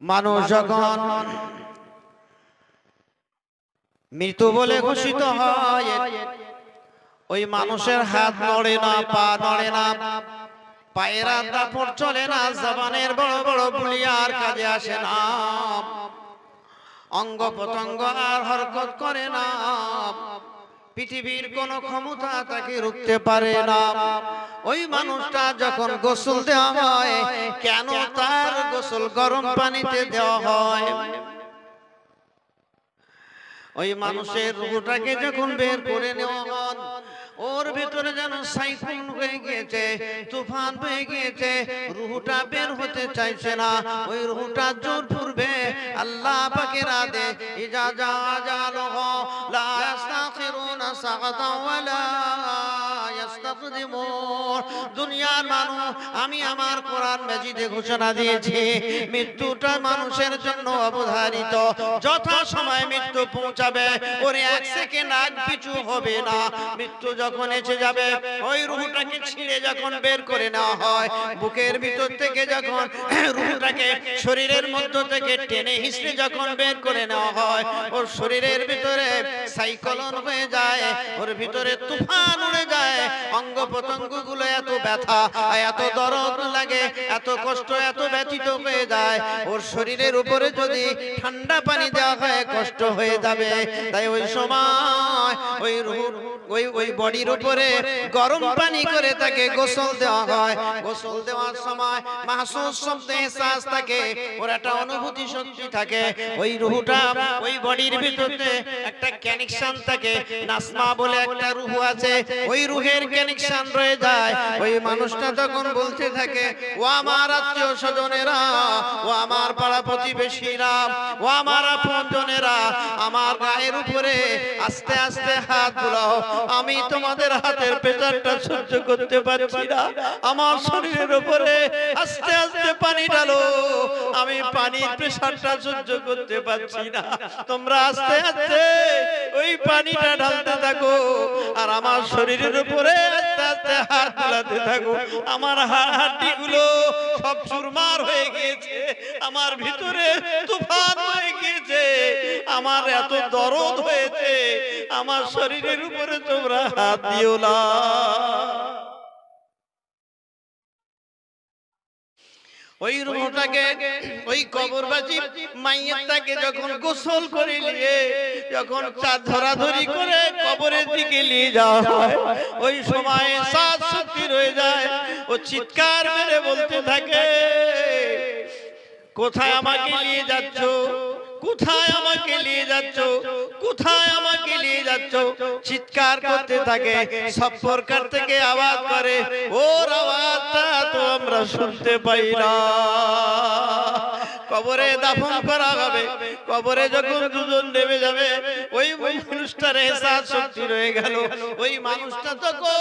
মানুষ যখন মৃত্যু বলে ঘোষিত হয়, ওই মানুষের হাত নড়ে না, পা নড়ে না, পায়ের দাপট চলে না, জবানের বড় বড় বুলি আর কাজে আসে না, অঙ্গ প্রত্যঙ্গ আর হরকত করে না, পৃথিবীর কোন ক্ষমতা তাকে রুখতে পারে না। ওই মানুষটা যখন গোসল দেওয়া হয়, কেন তার গোসল গরম পানিতে দেওয়া হয়? ওই মানুষের রূহটাকে যখন বের করে নেওয়া হয়, ওর ভিতরে যেন সাইক্লোন হয়ে গিয়েছে, তুফান হয়ে গিয়েছে, রূহটা বের হতে চাইছে না। ওই রূহটা জোর পূর্বে আল্লাহ পাকের আদেশ, ইজা জাআজালহু লা ইস্তাখিরুনা সাআতাও ওয়ালা ইস্তাকদিমুন। দুনিয়ার মানুষ, আমি আমার কোরআন মাজিদে ঘোষণা দিয়েছি, মৃত্যুটা মানুষের জন্য অবধারিত। যথা সময় মৃত্যু পৌঁছাবে, ওর এক সেকেন্ড আগ পিছু হবে না। মৃত্যু যখন এসে যাবে, ওই রূহটাকে ছিঁড়ে যখন বের করে নেওয়া হয়, বুকের ভিতর থেকে যখন রূহটাকে শরীরের মধ্য থেকে টেনে হিঁচড়ে যখন বের করে নেওয়া হয়, ওর শরীরের ভিতরে সাইক্লোন হয়ে যায়, ওর ভিতরে তুফান উড়ে যায়, অঙ্গ প্রত্যঙ্গ গুলো এত ব্যথা, এত দরদ লাগে, এত কষ্ট, এত ব্যথিত হয়ে যায়। ওর শরীরের উপরে যদি ঠান্ডা পানি দেওয়া হয়, কষ্ট হয়ে যাবে। তাই ওই সময় ওই রূহ, ওই বডির উপরে গরম পানি করে তাকে গোসল দেওয়া হয়। গোসল দেওয়ার সময় মাহসুস শব্দে এহসাস থাকে, ওর একটা অনুভূতি শক্তি থাকে। ওই রূহটা ওই বডির ভিতরে একটা কানেকশন থাকে, নাসমা বলে একটা রূহ আছে, ওই রূহের কানেকশন রয়ে যায়। ওই মানুষটা তখন বলতে থাকে, ও আমার আত্মীয় স্বজনেরা, ও আমার পাড়া প্রতিবেশীরা, ও আমার আপনজনেরা, আমার গায়ের উপরে আস্তে আস্তে হাত বুলাও, আমি তোমাদের হাতের প্রেসারটা সহ্য করতে পারছি না, আমার শরীরের উপরে আস্তে আস্তে পানি ঢালো, আমি পানির প্রেসারটা সহ্য করতে পারছি না, তোমরা আস্তে আস্তে ওই পানিটা ঢালতে থাকো, আর আমার শরীরের উপরে আস্তে আস্তে হাত বুলাতে থাকো। আমার হাড়গুলো সব চুরমার হয়ে গিয়েছে, আমার ভিতরে তুফান হয়ে গিয়েছে, আমার এত দরদ হয়েছে, আমার শরীরের উপরে তোমরা হাত দিও না। ওই রূহটাকে ওই কবরবাসী মাইয়াতটাকে যখন গোসল করে নিয়ে যখন ধরাধরি করে কবরের দিকে নিয়ে যাওয়া হয়, ওই সময় শ্বাস শক্তি রয়ে যায়, ও চিৎকার মেরে বলতে থাকে, কোথায় আমাকে নিয়ে যাচ্ছ, কোথায় আমাকে নিয়ে যাচ্ছ, কোথায় আমাকে নিয়ে যাচ্ছ, চিৎকার করতে থাকে। সব প্রকার থেকে আওয়াজ করে, ওর আওয়াজটা তো আমরা শুনতে পাই না। কবরে দাফন করা হবে, কবরে যখন দুজন নেমে যাবে, ওই মানুষটার এহসাস শক্তি রয়ে গেল, ওই মানুষটা তখন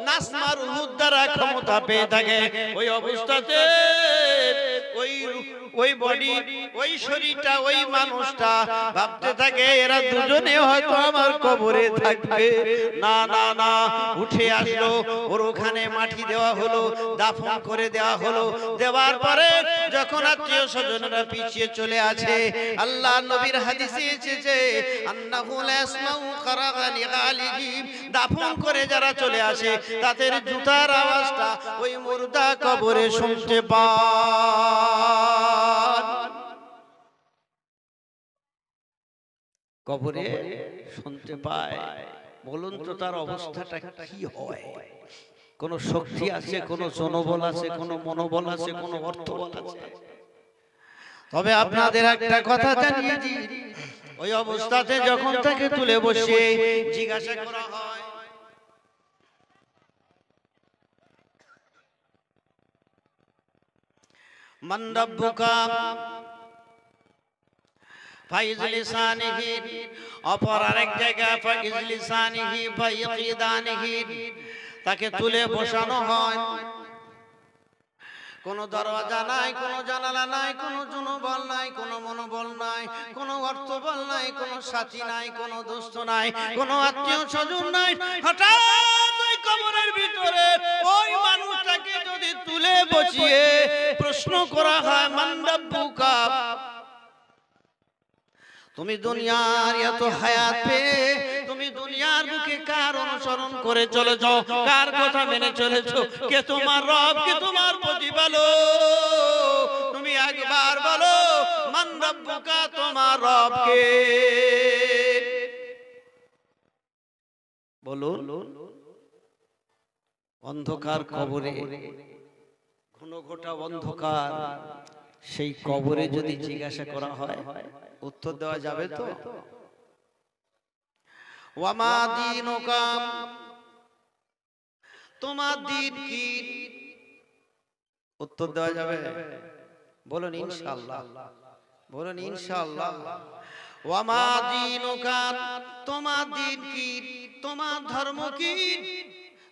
নাসমা রূহের দ্বারা ক্ষমতা পেয়ে থাকে। ওই অবস্থাতে ওই বডি, ওই শরীরটা, ওই মানুষটা ভাবতে থাকে, এরা দুজনে হয়তো আমার কবরে থাকবে। না না না, উঠে আসলো, ওর ওখানে মাটি দেওয়া হলো, দাফন করে দেওয়া হলো। দেওয়ার পরে যখন আত্মীয় স্বজনরা পিছিয়ে চলে আছে, আল্লাহ নবীর হাদিসে এসেছে, আন্নাহু লা ইয়াসমাউ কারাগা লিগালিহিম, দাফন করে যারা চলে আসে, তাদের জুতার আওয়াজটা ওই মুর্দা কবরে শুনতে পায়। কবরে শুনতে পায়। বলুন তো তার অবস্থাটা কি হয়? কোন শক্তি আছে, কোন জনবল আছে, কোন মনোবল আছে, কোন অর্থবল আছে? তবে আপনাদের একটা কথা জানিয়ে দিই, ওই অবস্থাতে যখন তাকে তুলে বসে জিজ্ঞাসা করা হয়, মান রাব্বুকা, ফাইজ লিসানিহি, অপর আরেক জায়গা ফাইজ লিসানিহি ফাইকিদানিহি, তাকে তুলে বসানো হয়। কোনো দরজা নাই, কোনো জানালা নাই, কোনো জনবল নাই, কোনো মনোবল নাই, কোনো অর্থবল নাই, কোনো সাথী নাই, কোনো দোস্ত নাই, কোনো আত্মীয় স্বজন নাই। হঠাৎ ওই কবরের ভিতরে ওই মানুষটাকে যদি তুলে বসিয়ে প্রশ্ন করা হয়, মান রাব্বুকা, তুমি দুনিয়ার এত হায়াত পেয়ে তুমি দুনিয়ার বুকে কার অনুসরণ করে চলেছো, কার কথা মেনে চলেছো, কে তোমার রব, কে তোমার প্রতিপালক? তুমি একবার বলো মান রব্বুকা, তোমার রব কে? বলুন। অন্ধকার কবরে, ঘন ঘটা অন্ধকার, সেই কবরে যদি জিজ্ঞাসা করা হয় উত্তর দেওয়া যাবে তো? ওয়ামা দীনুকা, তোমার দিন কি? উত্তর দেওয়া যাবে? বলুন ইনশাআল্লাহ, বলুন ইনশাআল্লাহ। ওয়ামা দীনুকা, তোমার দিন কি, তোমার ধর্ম কি?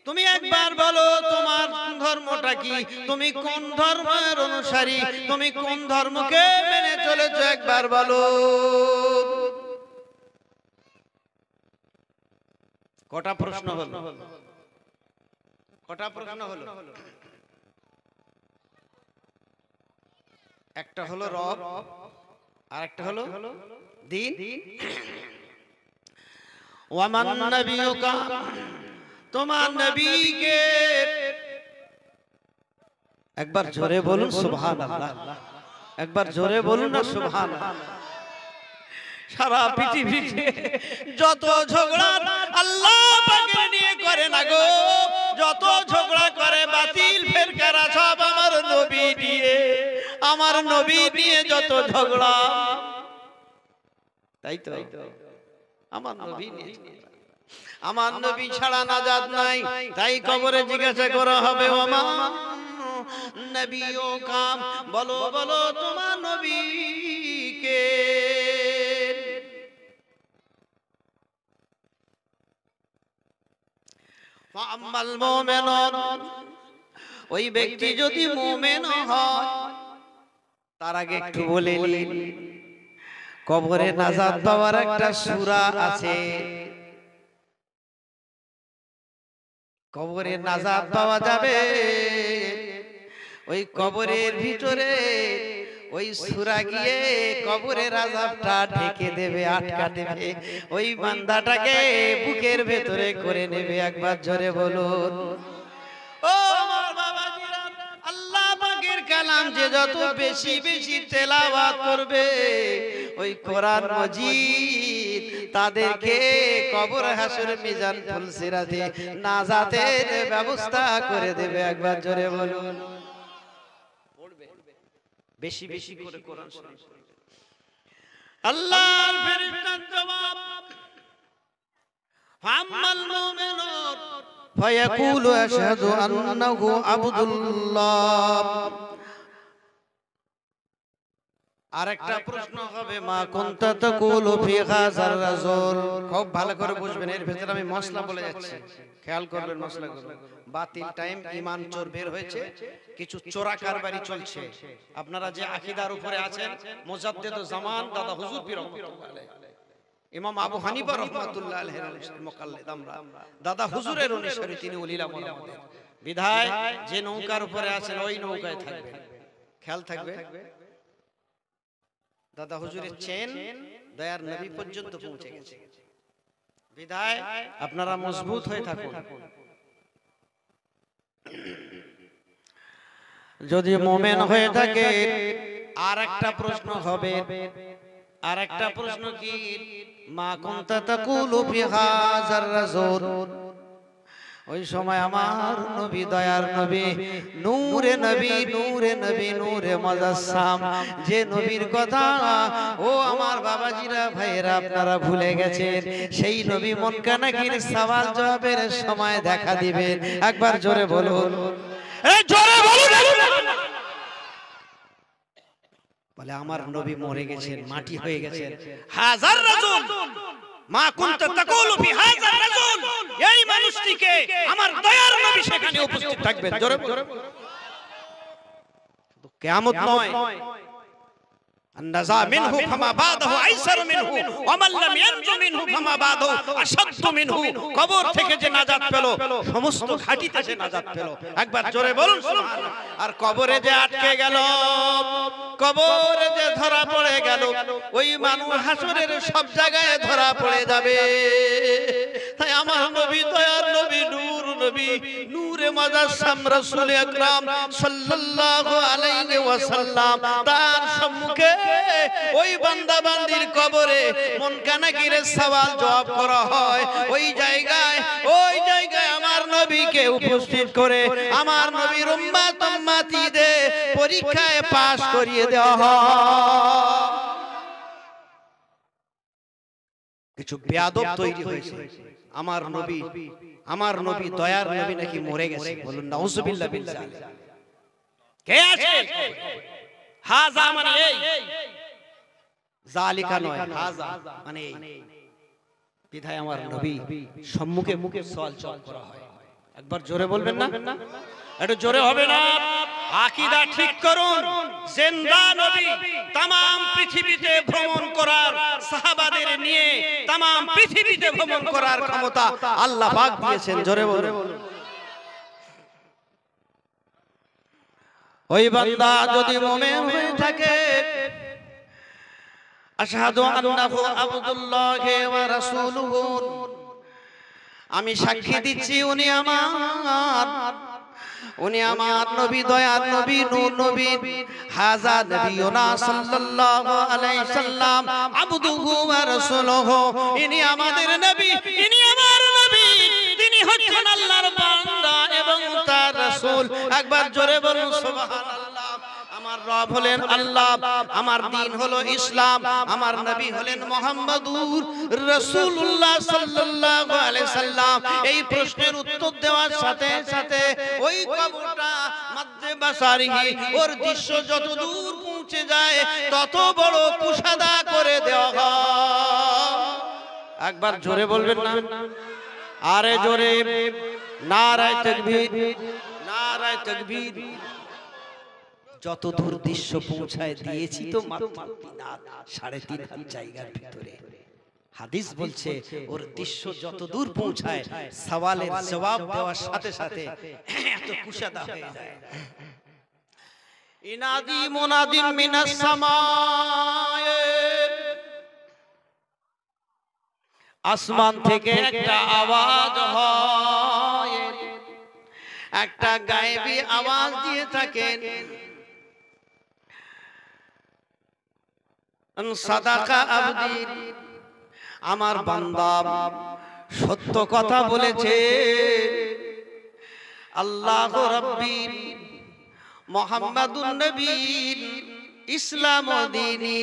তুমি একবার বলো তোমার ধর্মটা কি, তুমি কোন ধর্মের অনুসারী, তুমি কোন ধর্মকে মেনে চলেছো, একবার বলো। কটা প্রশ্ন হলো? কটা প্রশ্ন হলো? একটা হলো রব, আর একটা হলো দিন। ওয়ামান নবিয়ুকা, তোমার নবীকে একবার জোরে বলুন সুবহানাল্লাহ, একবার জোরে বলুন না সুবহানাল্লাহ। সারা পৃথিবীতে যত ঝগড়া আল্লাহ পাকের নিয়ে করে না গো, যত ঝগড়া করে বাতিল ফেরকারা সব আমার নবী নিয়ে, আমার নবী নিয়ে যত ঝগড়া, তাই তো আমার নবী নিয়ে। আমার নবী ছাড়া নাজাত নাই, তাই কবরে জিজ্ঞাসা করা হবে ওমা নবিয়ো কাম, বলো বলো তোমার নবী কে? ফাআম্মাল মুমিনুন, ওই ব্যক্তি যদি মুমিন হয়, তার আগে একটু বলে নিন কবরে নাজাত পাওয়ার একটা সূরা আছে। কবরে নাজাত পাওয়া যাবে, ওই কবরের ভিতরে ওই সূরা গিয়ে কবরের আযাবটা ঢেকে দেবে, আটকা দেবে, ওই বান্দাটাকে বুকের ভেতরে করে নেবে। একবার জোরে বলুন। ও আমার বাবাজিরা, আল্লাহ পাকের কালাম যে যত বেশি বেশি তেলাওয়াত করবে, ওই কোরআন মাজিদ তাদেরকে কবর হাসর মিজান ফুলসিরাতে নাজাতের ব্যবস্থা করে দেবে। একবার জোরে বলুন। বেশি বেশি করে কোরআন শরীফ। আল্লাহর ফেরেশতার জবাব, ফাম্মাল মুমিনুন ফায়াকুলু আশহাদু আন্নাহু আবদুল্লাহ। আরেকটা প্রশ্ন হবে মা কুনতা তাকুলু ফি হাযার রাসূল। খুব ভালো করে বুঝবেন, এর ভিতরে আমি মশলা বলে যাচ্ছি, খেয়াল করবেন মশলাগুলো। বাতিল টাইম, ঈমান চোর বের হয়েছে, কিছু চোরা কারবারি চলছে। আপনারা যে আকীদার উপরে আছেন, মুজাদ্দিদুজ জামান দাদা হুজুর পীর রহমাতুল্লাহ আলাইহি, ইমাম আবু হানিফা রহমাতুল্লাহ আলাইহির মুকাল্লিদ আমরা, দাদা হুজুরের অনুসারী, তিনি উলিল আমর আমাদের। বিধায় যে নৌকার উপরে আছেন ওই নৌকায় থাকবেন, খেয়াল থাকবে। দাদা হুজুরের চেন দয়ার নবী পর্যন্ত পৌঁছে গেছে, বিধায় আপনারা মজবুত হয়ে থাকুন। যদি মুমিন হয়ে থাকে, আর একটা প্রশ্ন হবে, আর একটা প্রশ্ন কি, মা কুনতা তাকুলু ফি হাযার রাসূল। ওই সময় আমার নবী, দয়ার নবী, নূরে নবী, নূরে নবী, নূরে মুজাসসাম, যে নবীর কথা ও আমার বাবাজিরা ভাইয়েরা আপনারা ভুলে গেছেন, সেই নবী মুনকানাকির সওয়াল জবাবের সময় দেখা দিবেন। একবার জোরে বলুন, এই জোরে বলুন। বলে আমার নবী মরে গেছেন, মাটি হয়ে গেছেন। হাজার রাসূল, মা কুনতা তাকুলু ফি হাযার রাসূল, এই মানুষটিকে আমার দয়ার নবী সেখানে উপস্থিত থাকবেন। জোরে বলুন। তো কিয়ামত নয়, আন্নাজা মিনহু ফামা বাদাহু আইসার মিনহু ওয়া মান লাম ইয়ানজু মিনহু ফামা বাদাহু আশাদ্দু মিনহু। কবর থেকে যে নাজাত পেল, সমস্ত ঘাটিতে সে নাজাত পেল। একবার জোরে বলুন সুবহানাল্লাহ। আর কবরে যে আটকে গেল, কবরে যে ধরা পড়ে গেল, ওই মানুষ হাসরের সব জায়গায় ধরা পড়ে যাবে। তাই আমার নবী, দয়ার নবী, নূর নবী, নূরে মুজাসসাম রাসূল আকরাম সাল্লাল্লাহু আলাইহি ওয়াসাল্লাম, তার সম্মুখে ওই বান্দা বান্দির কবরে মুনকানাকিরের সওয়াল জবাব করা হয়। ওই জায়গায় আমার নবীকে উপস্থিত করে আমার নবীর উম্মত উম্মতিদের পরীক্ষায় পাস করিয়ে দেওয়া হয়। কিছু বেয়াদব তৈরি হয়েছে। আমার নবী দয়ার নবী নাকি মরে গেছে। বলুন নাউজুবিল্লাহ বিল জালিম। কে আছে? হাজা মানে এই, জালিকা নয়, হাজা মানে এই। বিধায় আমার নবী সম্মুখে মুখে সওয়াল জবাব করা হয়। একবার জোরে বলবেন না? একটু জোরে হবে না? আকীদা ঠিক করুন। জিন্দা নবী তাম পৃথিবীতে ভ্রমণ করার, সাহাবাদের নিয়ে তাম পৃথিবীতে ভ্রমণ করার ক্ষমতা আল্লাহ পাক দিয়েছেন। জোরে বলুন। ওই বান্দা যদি মুমিন হয়ে থাকে, আশহাদু আন্নাহু আবদুল্লাহি ওয়া রাসূলুহু, আমি সাক্ষী দিচ্ছি উনি আমার নবী, দয়ার নবী, নূর নবী, হাযা নবিয়ুনা সাল্লাল্লাহু আলাইহি সাল্লাম আবদুহু ওয়া রাসূলুহু। ইনি আমাদের নবী, ইনি আমার নবী, তিনি হচ্ছেন আল্লাহর বান্দা এবং তার রাসূল। একবার জোরে বলুন সুবহানাল্লাহ। আমার রব হলেন আল্লাহ, আমার দ্বীন হলো ইসলাম, আমার নবী হলেন মুহাম্মাদুর রাসূলুল্লাহ সাল্লাল্লাহু আলাইহি সাল্লাম। এই প্রশ্নের উত্তর দেওয়ার সাথে সাথে ওই কবরটা মাদ্দে বাসারিহি, ওর দৃশ্য যত দূর পৌঁছে যায় তত বড় কুশাদা করে দেওয়া হয়। একবার জোরে বলবেন না? আরে জোরে, নারায়ে তাকবীর, নারায়ে তাকবীর। যত দূর দৃশ্য পৌঁছায় দিয়েছি তো মাত্র 3 হাত, 3.5 হাত জায়গার ভিতরে। হাদিস বলছে ওর দৃশ্য যত দূর পৌঁছায় সওয়ালের জবাব দেওয়ার সাথে সাথে এত কুশাদা হয়ে যায়। ইনাদি মুনাদিম মিনাস সামায়ে, আসমান থেকে একটা আওয়াজ হয়, একটা গায়েবী আওয়াজ দিয়ে থাকেন, সাদাকা আবদি, আমার বান্দা সত্য কথা বলেছে। আল্লাহ রাব্বি মুহাম্মাদুন নবী ইসলাম দীনি,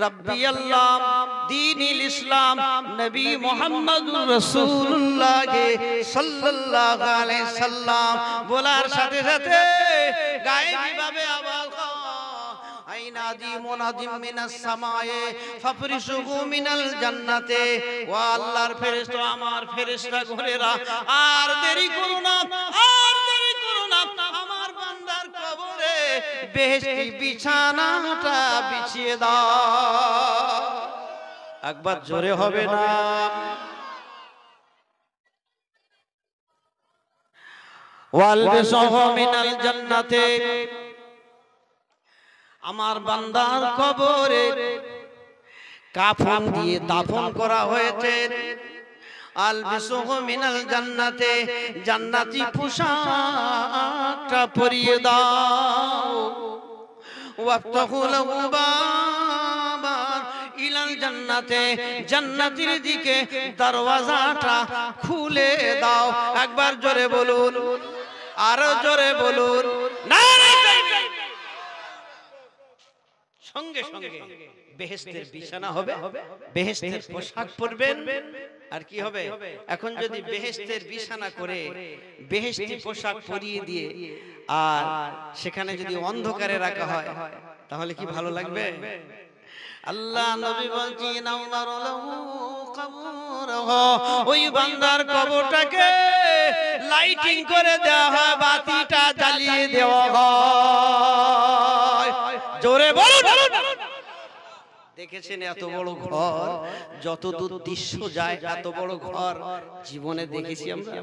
রাব্বি আল্লাহ দীনিল ইসলাম, নবী মুহাম্মাদুর রাসূলুল্লাহ সাল্লাল্লাহু আলাইহি সাল্লাম বলার সাথে সাথে গায়েবী ভাবে আওয়াজ আইনাদি মুনাদিম মিনাস সামায়ে ফাফরিসুহু মিনাল জান্নাতে। ও আল্লাহর ফেরেশতা, আমার ফেরেশতা ঘরেরা, আর দেরি করো না, আর দেরি করো না, আমার বান্দার কবরে বেহেশতি বিছানাটা বিছিয়ে দাও। একবার জোরে হবে না? ওয়ালবিসুহু মিনাল জান্নাতে, আমার বান্দার কবরে কাফন দিয়ে দাফন করা হয়েছে। আলবিসুহু মিনাল জান্নাতে, জান্নাতি পোশাকটা পরিয়ে দাও। ওয়াফতাহু লাহু বাবান ইলাল জান্নাতে, জান্নাতের দিকে দরওয়াজাটা খুলে দাও। একবার জোরে বলুন, আরো জোরে বলুন, নারে তাকবীর। সঙ্গে সঙ্গে বেহেশতের বিছানা হবে, বেহেশতের পোশাক পরবেন। আর কি হবে? এখন যদি বেহেশতের বিছানা করে বেহেশতি পোশাক পরিয়ে দিয়ে আর সেখানে যদি অন্ধকারে রাখা হয় তাহলে কি ভালো লাগবে? আল্লাহ নবী বলছেন নাওমারু লাহু কবরহু, ওই বান্দার কবরটাকে লাইটিং করে দেওয়া হয়, বাতিটা জ্বালিয়ে দেওয়া হয়। জোরে বলুন। দেখেছেন এত বড় ঘর, যত দূর দৃশ্য যায় এত বড় ঘর জীবনে দেখেছি আমরা?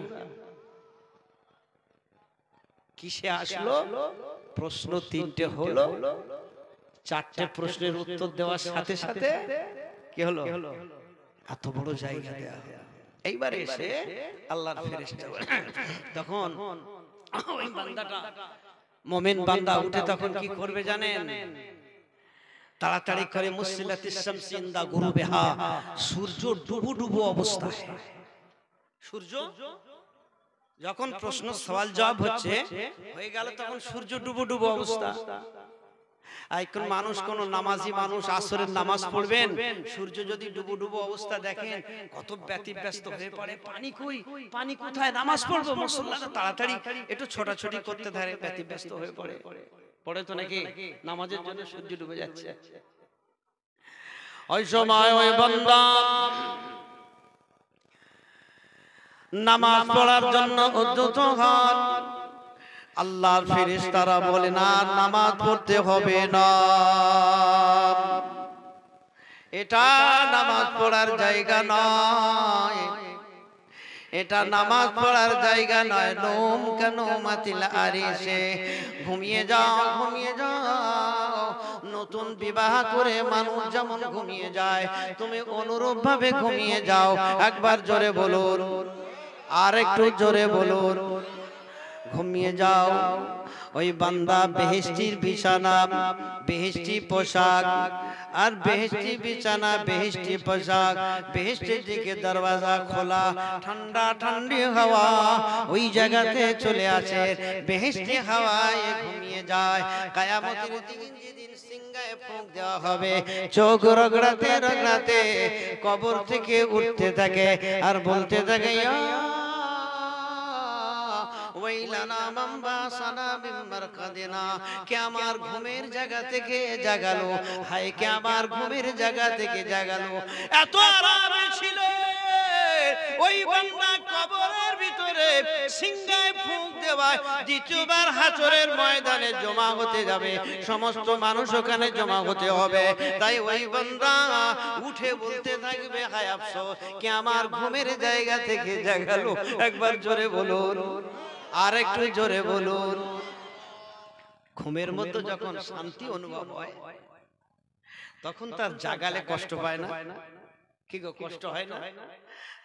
কিসে আসলো? প্রশ্ন তিনটে হলো, চারটে প্রশ্নের উত্তর দেওয়ার সাথে সাথে কি হলো, এত বড় জায়গা দেয়া হলো। এইবার এসে আল্লাহর ফেরেশতা তখন ওই বান্দাটা মুমিন বান্দা উঠে তখন কি করবে জানেন? তাড়াতাড়ি করে মুসলিলাতিস শামসি ইনদা গুরুবিহা, সূর্য ডুবু ডুবু অবস্থায়, সূর্য যখন প্রশ্ন সওয়াল জবাব হচ্ছে হয়ে গেল তখন সূর্য ডুবু ডুবু অবস্থা। কোন মানুষ, কোন নামাজি মানুষ আসরের নামাজ পড়বেন, সূর্য যদি ডুবু ডুবু অবস্থা দেখেন কত ব্যতিব্যস্ত হয়ে পড়ে, পানি কই, পানি কোথায়, নামাজ পড়বো, মুসল্লিরা তাড়াতাড়ি একটু ছোটাছুটি করতে থাকে, ব্যতিব্যস্ত হয়ে পড়ে। পড়ে তো নাকি নামাজের জন্য সূর্য ডুবে যাচ্ছে। ওই সময় ওই বান্দা নামাজ পড়ার জন্য উদ্যত হন। আল্লাহর ফেরেশতারা বলে না, নামাজ পড়তে হবে না, এটা নামাজ পড়ার জায়গা নয়, এটা নামাজ পড়ার জায়গা নয়। নোম কেন মাতিল আরিশে, ঘুমিয়ে যাও, ঘুমিয়ে যাও। নতুন বিবাহ করে মানুষ যেমন ঘুমিয়ে যায়, তুমি অনুরূপ ভাবে ঘুমিয়ে যাও। একবার জোরে বলুন, আর একটু জোরে বলুন, ঘুমিয়ে যাও। ওই বান্দা বেহেশতির বিছানা, বেহেশতি পোশাক, আর বেহেশতি বিছানা, বেহেশতি পোশাক, বেহেশতের দিকে দরওয়াজা খোলা, ঠান্ডা ঠান্ডি হাওয়া ওই জায়গাতে চলে আসে, বেহেশতি হাওয়ায় ঘুমিয়ে যায়। কিয়ামতের দিন যেদিন সিংহায় ফুঁক দেওয়া হবে, চোখ রগড়াতে রগড়াতে কবর থেকে উঠতে থাকে আর বলতে থাকে, কে আমার ঘুমের জায়গা থেকে জাগালো, হায় কে আমার ঘুমের জায়গা থেকে জাগালো। এত আরামে ছিল ওই বান্দা কবরের ভিতরে, সিংহায় ফুঁক দেওয়ায় দ্বিতীয়বার হাসরের ময়দানে জমা হতে যাবে, সমস্ত মানুষ ওখানে জমা হতে হবে। তাই ওই বান্দা উঠে বলতে থাকবে, হায় আফসোস, কে আমার ঘুমের জায়গা থেকে জাগালো। একবার জোরে বলুন, আর একটু জোরে বলুন। ঘুমের মধ্যে যখন শান্তি অনুভব হয় তখন তার জাগালে কষ্ট পায় না, কি গো, কষ্ট হয় না?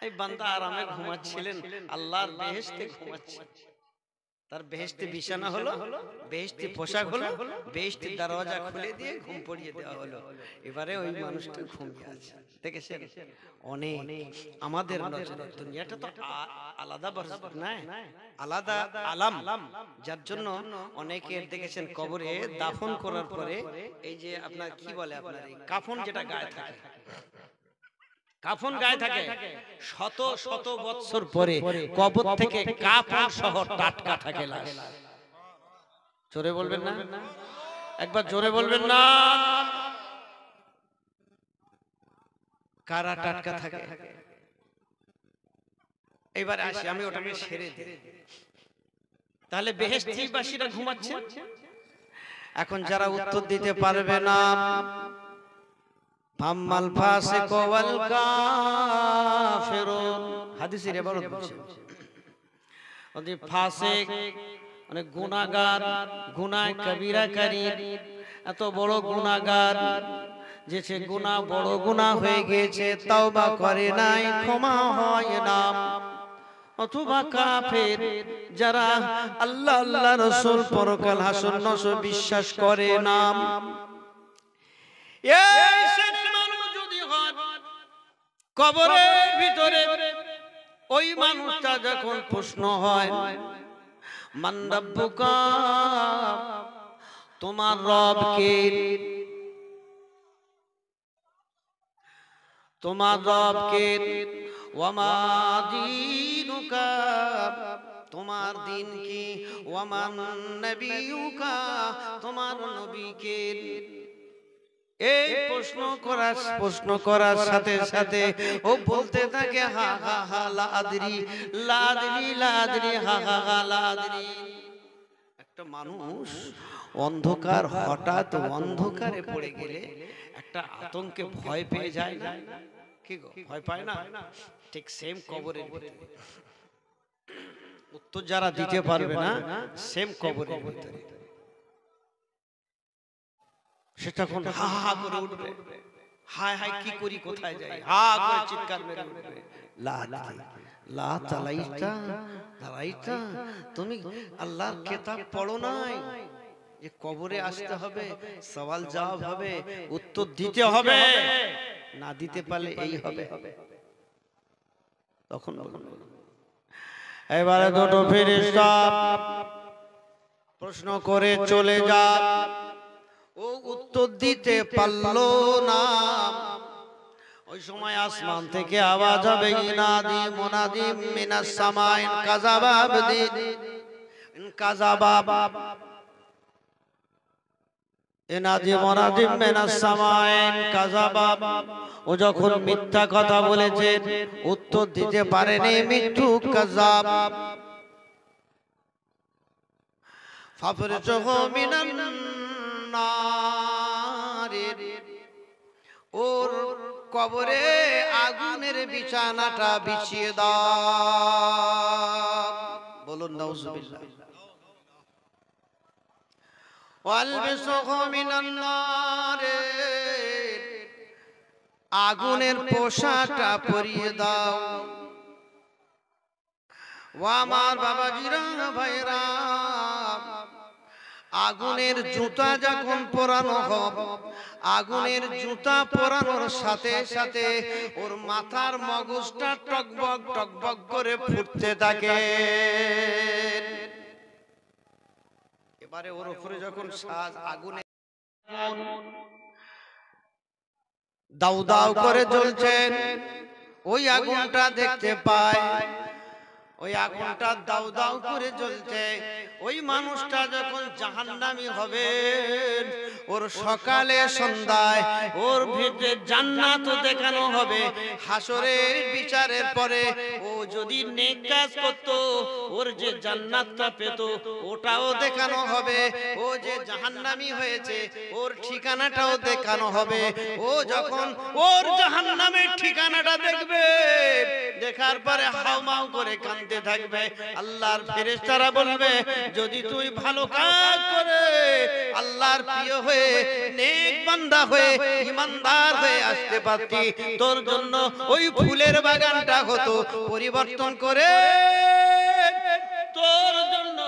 এই বান্দা আরামে ঘুমাচ্ছিলেন, আল্লাহর বেহেশতে ঘুমাচ্ছেন, তার বেহেশতি বিছানা হলো, বেহেশতি পোশাক হলো, বেহেশতি দরওয়াজা খুলে দিয়ে ঘুম পড়িয়ে দেওয়া হলো। এবারে ওই মানুষটা ঘুমিয়ে আছে। দেখেছেন, অনেক আমাদের নজরে দুনিয়াটা তো আলাদা বরজখ না, আলাদা আলাম, যার জন্য অনেকে দেখেছেন কবরে দাফন করার পরে এই যে আপনার কি বলে, আপনার এই কাফন যেটা গায়ে থাকে, কাফন গায়ে থাকে, শত শত বছর পরে কবর থেকে কাফন সহ টাটকা থাকে লাশ। জোরে বলবেন না, একবার জোরে বলবেন না, কারা টাটকা থাকে? এবার আসি, আমি ওটাকে ছেড়ে দিই। তাহলে বেহেশতিবাসীরা ঘুমাচ্ছে। এখন যারা উত্তর দিতে পারবে না, ফাম্মাল ফাসিকু ওয়াল কাফিরুন, হাদিসের ইবারত বলছে, ওই ফাসিক মানে গুনাহগার, গুনাহ কবিরাকারী, এত বড় গুনাহগার যে সে গুনাহ বড় গুনাহ হয়ে গিয়েছে, তওবা করে নাই, ক্ষমা হয় না। অথবা কাফের যারা আল্লাহ আল্লাহ রাসূল পরকাল হাসর নাসর বিশ্বাস করে না, এই শ্রেণীর মানুষ যদি হয় কবরের ভিতরে, ওই মানুষটা যখন প্রশ্ন হয়, মান রাব্বুকা, তোমার রব কে, তোমার রব কে, ওয়া মা দীনুকা, তোমার দিন কি, ওয়া মান নবিয়ুকা, তোমার নবী কে। এই প্রশ্ন করার সাথে সাথে ও বলতে থাকে, হা হা হা লা আদরি, লা আদরি, লা আদরি, হা হা হা লা আদরি। একটা মানুষ অন্ধকার, হঠাৎ অন্ধকারে পড়ে গেলে একটা আতঙ্কে ভয় পেয়ে যায় না, কি গো, ভয় পায় না? ঠিক সেম কবরের ভিতরে উত্তর যারা দিতে পারবে না, সেম কবরের ভিতরে সে তখন হা হা করে উঠবে, হায় হায় কি করি, কোথায় যাই, হা করে চিৎকার মেরে উঠবে। লা তালাইতা তালাইতা, তুমি আল্লাহর কিতাব পড়ো নাই যে কবরে আসতে হবে, সওয়াল জবাব হবে, উত্তর দিতে হবে, না দিতে পারলে এই হবে। তখন এবারে দুটো ফেরেশতা প্রশ্ন করে চলে যায়, ও উত্তর দিতে পারলো না। ওই সময় আসমান থেকে আওয়াজ হবে, ইনাদি মুনাদি মিনাস সামাই কাযাবা আবদি কাযাবা, ইনাদি মুনাদি মিনাস সামাই কাযাবা। ও যখন মিথ্যা কথা বলেছে, উত্তর দিতে পারেনি, মৃত্যু কাযাব। ফাফরজহু মিনান নার, ওর কবরে আগুনের বিছানাটা বিছিয়ে দাও। বলুন নাউজুবিল্লাহ। ওয়ালবিসহু মিনান নার, আগুনের পোশাকটা পরিয়ে দাও। ও আমার বাবাজিরা ভাইরা, আগুনের জুতা যখন পরানো হবে, আগুনের জুতা পরানোর সাথে সাথে ওর মাথার মগজটা টকবক টকবক করে ফুটতে থাকে। এবারে ওর উপরে যখন সাজ আগুনে দাউ দাউ করে জ্বলছে, ওই আগুনটা দেখতে পায়, ওই আগুনটা দাউ দাউ করে জ্বলছে। ওই মানুষটা যখন জাহান্নামী হবে, ওর সকালে সন্ধ্যায় ওর ভিতরে জান্নাত দেখানো হবে। হাসরের বিচারের পরে ও যদি নেক কাজ করত, ওর যে জান্নাতটা পেত ওটাও দেখানো হবে। ও যে জাহান্নামী হয়েছে, ওর ঠিকানাটাও দেখানো হবে। ও যখন ওর জাহান্নামের ঠিকানাটা দেখবে, দেখার পরে হাউমাউ করে কাঁদতে থাকবে। আল্লাহর ফেরেশতারা বলবে, যদি তুই ভালো কাজ করে আল্লাহর প্রিয় হয়ে নেক বান্দা হয়ে ঈমানদার হয়ে আসতে পারতি, তোর জন্য ওই ফুলের বাগানটা হতো পরিবর্তন করে তোর জন্য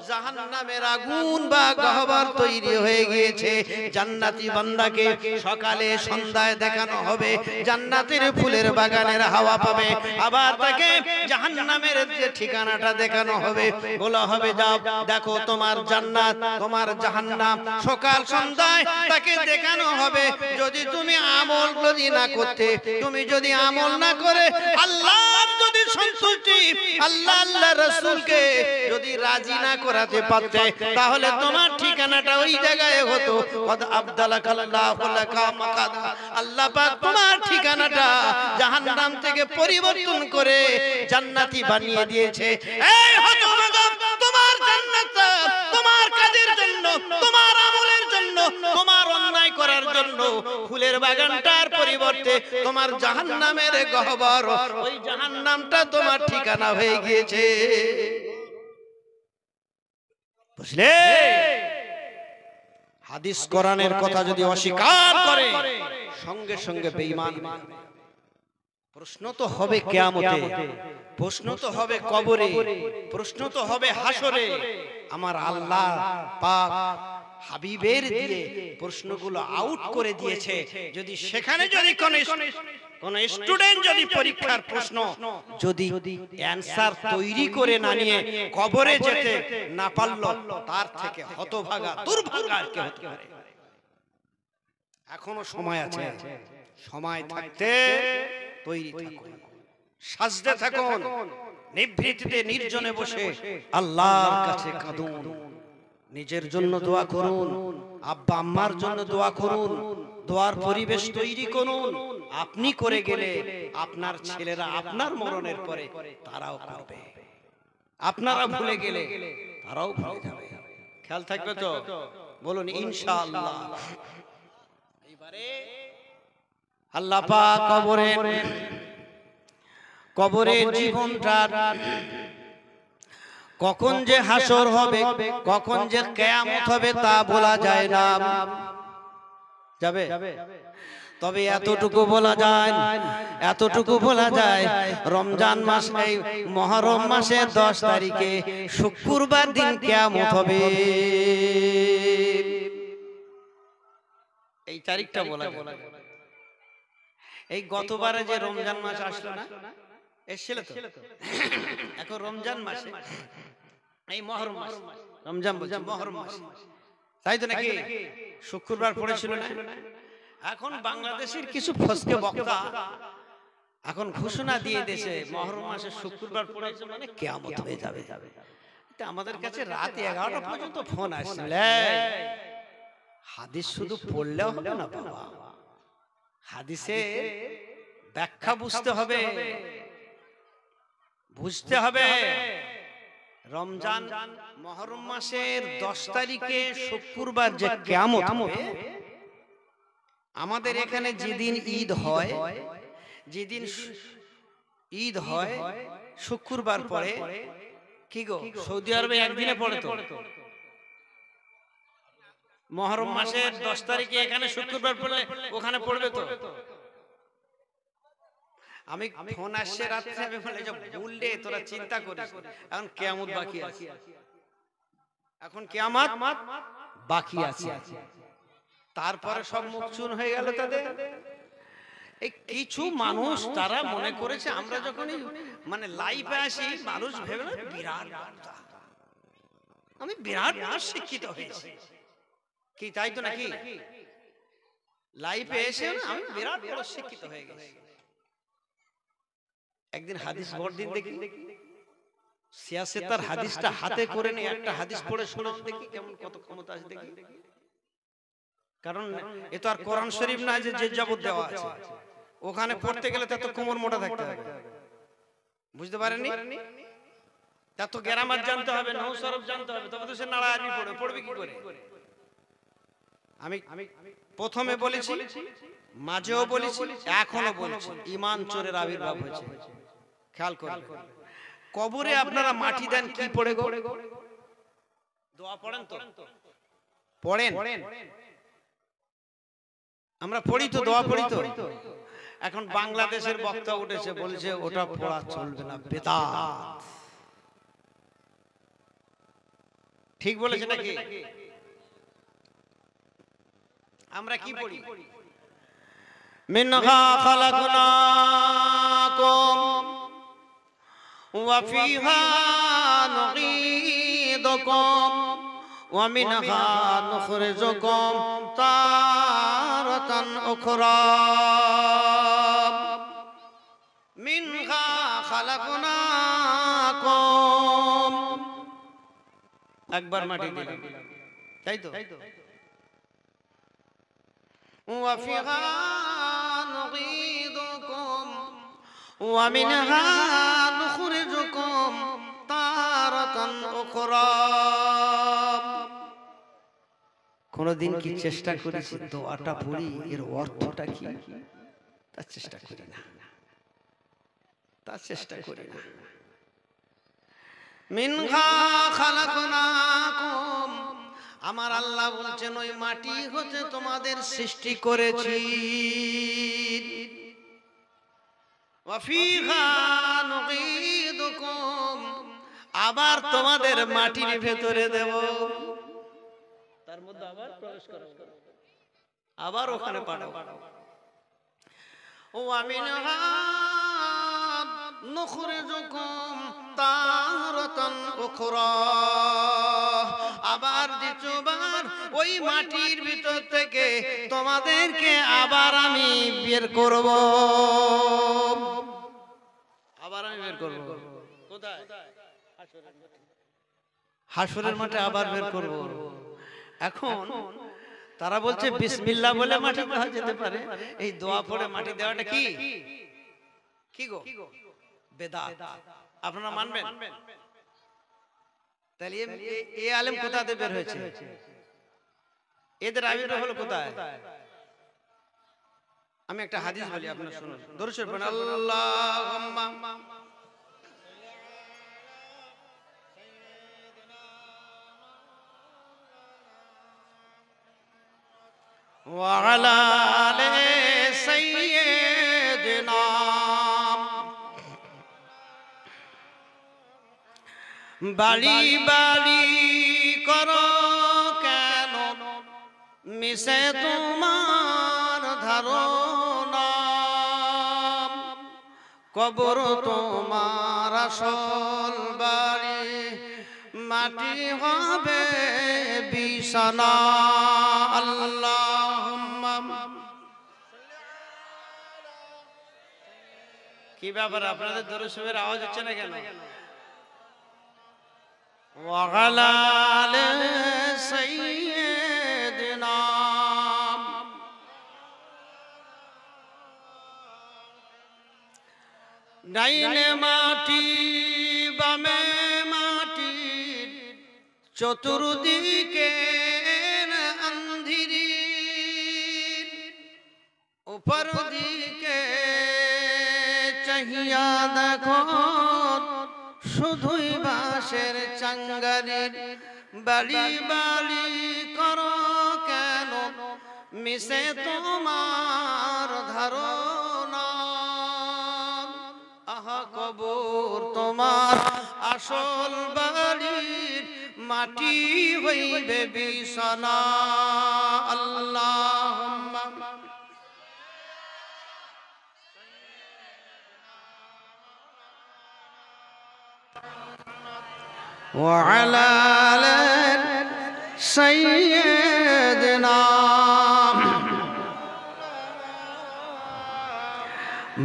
জাহান্নামের আগুন বা গহ্বর তৈরি হয়ে গিয়েছে। জান্নাতি বান্দাকে সকালে সন্ধ্যায় দেখানো হবে, জান্নাতের ফুলের বাগানের হাওয়া পাবে। আবার তাকে জাহান্নামের যে ঠিকানাটা দেখানো হবে, বলা হবে, যাও দেখো তোমার জান্নাত তোমার জাহান্নাম। সকাল সন্ধ্যায় তাকে দেখানো হবে। যদি তুমি আমল যদি না করতে, তুমি যদি আমল না করে আল্লাহর যদি সন্তুষ্টি, আল্লাহ আল্লাহ রাসূলকে যদি রাজি না করাতে পারতে, তাহলে তোমার ঠিকানাটা ওই জায়গায় হতো। কদ আবদালাকাল্লাহু লাকা মাকাদা, আল্লাহ পাক তোমার ঠিকানাটা জাহান্নাম থেকে পরিবর্তন করে জান্নাতি বানিয়ে দিয়েছে। এই হতভাগা, তোমার জান্নাতটা তোমার কাজের জন্য, তোমার আমলের জন্য, তোমার অন্যায় করার জন্য ফুলের বাগানটার পরিবর্তে তোমার জাহান্নামের গহ্বর, ওই জাহান্নামটা তোমার ঠিকানা হয়ে গিয়েছে। বুঝলে? হাদিস কোরআনের কথা যদি অস্বীকার করে, সঙ্গে সঙ্গে বেঈমান। প্রশ্ন তো হবে কিয়ামতে, প্রশ্ন তো হবে কবরে, প্রশ্ন তো হবে হাসরে। আমার আল্লাহ পাক হাবিবের দিয়ে প্রশ্নগুলো আউট করে দিয়েছে। যদি সেখানে যদি কোন স্টুডেন্ট যদি পরীক্ষার প্রশ্ন যদি অ্যানসার তৈরি করে না নিয়ে কবরে যেতে না পারলো, তার থেকে হতভাগা দুর্ভাগা আর কে হতে পারে? এখনো সময় আছে, সময় থাকতে তৈরি থাকুন, সাজদে থাকুন, নিভৃতিতে নির্জনে বসে আল্লাহর কাছে কাঁদুন, নিজের জন্য দোয়া করুন, আব্বা আম্মার জন্য দোয়া করুন, দোয়ার পরিবেশ তৈরি করুন। আপনি করে গেলে আপনার ছেলেরা আপনার মরণের পরে তারাও করবে, আপনারা ভুলে গেলে তারাও ভুলে যাবে। খেয়াল থাকবে তো? বলুন ইনশাআল্লাহ। এইবারে আল্লাহ পাক কবরের জীবনটা কখন যে হাসর হবে, কখন যে কিয়ামত হবে তা বলা যায় না। যাবে? তবে এতটুকু বলা যায়, এতটুকু বলা যায়, রমজান মাস এই মুহররম মাসের 10 তারিখে শুক্রবার দিন কিয়ামত হবে। এই তারিখটা বলা যায়। এই গতবারে যে রমজান মাস আসলো না, এসেছিল তো, এখন রমজান মাসে এই মুহররম মাস, রমজান বলছি মুহররম মাস, তাই তো নাকি? শুক্রবার পড়েছিল না? এখন বাংলাদেশের কিছু ফসকে বক্তা এখন ঘোষণা দিয়ে দিয়েছে মুহররম মাসে শুক্রবার পড়েছে মানে কিয়ামত হয়ে যাবে। এটা আমাদের কাছে রাত 11টা পর্যন্ত ফোন আসছে, হাদিস শুধু পড়লেও হবে না বাবা, হাদিসে ব্যাখ্যা বুঝতে হবে, বুঝতে হবে। রমজান মুহররম মাসের 10 তারিখে শুক্রবার যে কিয়ামত হবে, আমাদের এখানে যেদিন ঈদ হয়, যেদিন ঈদ হয় শুক্রবার পরে, কি গো সৌদি আরবে একদিনে পড়ে তো, মুহররম মাসের 10 তারিখে এখানে শুক্রবার পড়লে ওখানে পড়বে তো। আমি ফোন আসছে রাত্রে, আমি বলে যে ভুললে তোরা চিন্তা করিস, এখন কিয়ামত বাকি আছে, এখন কিয়ামত বাকি আছে। তারপরে সব মুখ চুন হয়ে গেল তাদের। এই কিছু মানুষ তারা মনে করেছে আমরা যখন মানে লাইভে আসি, মানুষ ভেবে না বিরাট, আমি বিরাট শিক্ষিত হয়েছি, কি তাই তো নাকি? লাইভে এসে আমি বিরাট বড় শিক্ষিত হয়ে গেছি। একদিন হাদিস বর্দিন দেখি, সিয়াসেতার হাদিসটা হাতে করে নিয়ে একটা হাদিস পড়ে শোনাও দেখি কেমন কত ক্ষমতা আছে দেখি। কারণ এ তো আর কোরআন শরীফ না যে জবাব দেওয়া আছে, ওখানে পড়তে গেলে তত কোমর মোটা থাকতে হবে, বুঝতে পারেননি? তত গ্রামার জানতে হবে, নাহু সরফ জানতে হবে, তবে তো সে নাড়া আরবি পড়বে কি করে? আমি প্রথমে বলেছি, মাঝেও বলেছি, এখনো বলছি, ঈমান চোরের আবির্ভাব হয়েছে। খেয়াল করুন, কবরে আপনারা মাটি দেন কি পড়ে গো? দোয়া পড়েন তো? পড়েন? আমরা পড়ি তো, দোয়া পড়ি তো। এখন বাংলাদেশের বক্তা উঠেছে বলেছে ওটা পড়া চলবে না, বেদাত। ঠিক বলেছে নাকি? আমরা কি পড়ি? মিনহা খালাকনাকুম ওয়া ফিহা নুঈদুকুম ওয়া মিনহা নুখরিজুকুম তারাতান উখরা। মিনহা খালাকনাকুম, একবার মাটি দিলাম, তাই তো? ওয়া ফিহা নুঈদুকুম ওয়া মিনহা নুখরিজুকুম তারাতান উখরা। কোনদিন কি চেষ্টা করেছি দোয়াটা পড়ি এর অর্থটা কি? তার চেষ্টা করি না, তার চেষ্টা করি না। মিনহা খালাকনাকুম, আমার আল্লাহ বলছেন ওই মাটি হতে তোমাদের সৃষ্টি করেছি। ওয়া ফিহা নুঈদুকুম, আবার তোমাদের মাটির ভেতরে দেব, তার মধ্যে আবার প্রবেশ করো, আবার ওখানে পাঠাবো। ওয়া মিনহা নুখরিজুকুম তারাতান উখরা, আবার দ্বিতীয়বার ওই মাটির ভিতর থেকে তোমাদেরকে আবার আমি বের করব, আবার আমি বের করব। কোথায়? হাসরের মাঠে আবার বের করব। এখন তারা বলছে বিসমিল্লাহ বলে মাটি দেওয়া যেতে পারে, এই দোয়া পড়ে মাটি দেওয়াটা কি কি গো? বেদাত। আপনারা মানবেন? তাহলে এই আলেম কোথা থেকে বের হয়েছে? এদের আবির্ভাব হলো কোথায়? আমি একটা হাদিস বলি, আপনারা শুনুন। দরুদ শরীফ পড়ুন। আল্লাহুম্মা وعلى آل سيدنا বাড়ি বাড়ি করো কেন মিশে তোমার ধারণা কবর তোমার আসল বাড়ি মাটি হবে বিছানা আল্লাহুম্মা কি ব্যাপার আপনাদের দরুদ শরীফের আওয়াজ হচ্ছে না কেন وعلى آل سيدنا ডাইনে মাটি বামে মাটি চতুর্দিকে আন্ধিরি উপর দিকে চাহিয়া দেখো শুধুই বাঁশের চাঙ্গারির বাড়ি বাড়ি করো কেন মিশে তোমার ধারণা আহা কবর তোমার আসল বাড়ির মাটি হইবে বিছানা আল্লাহুম্মা وعلى آل سيدنا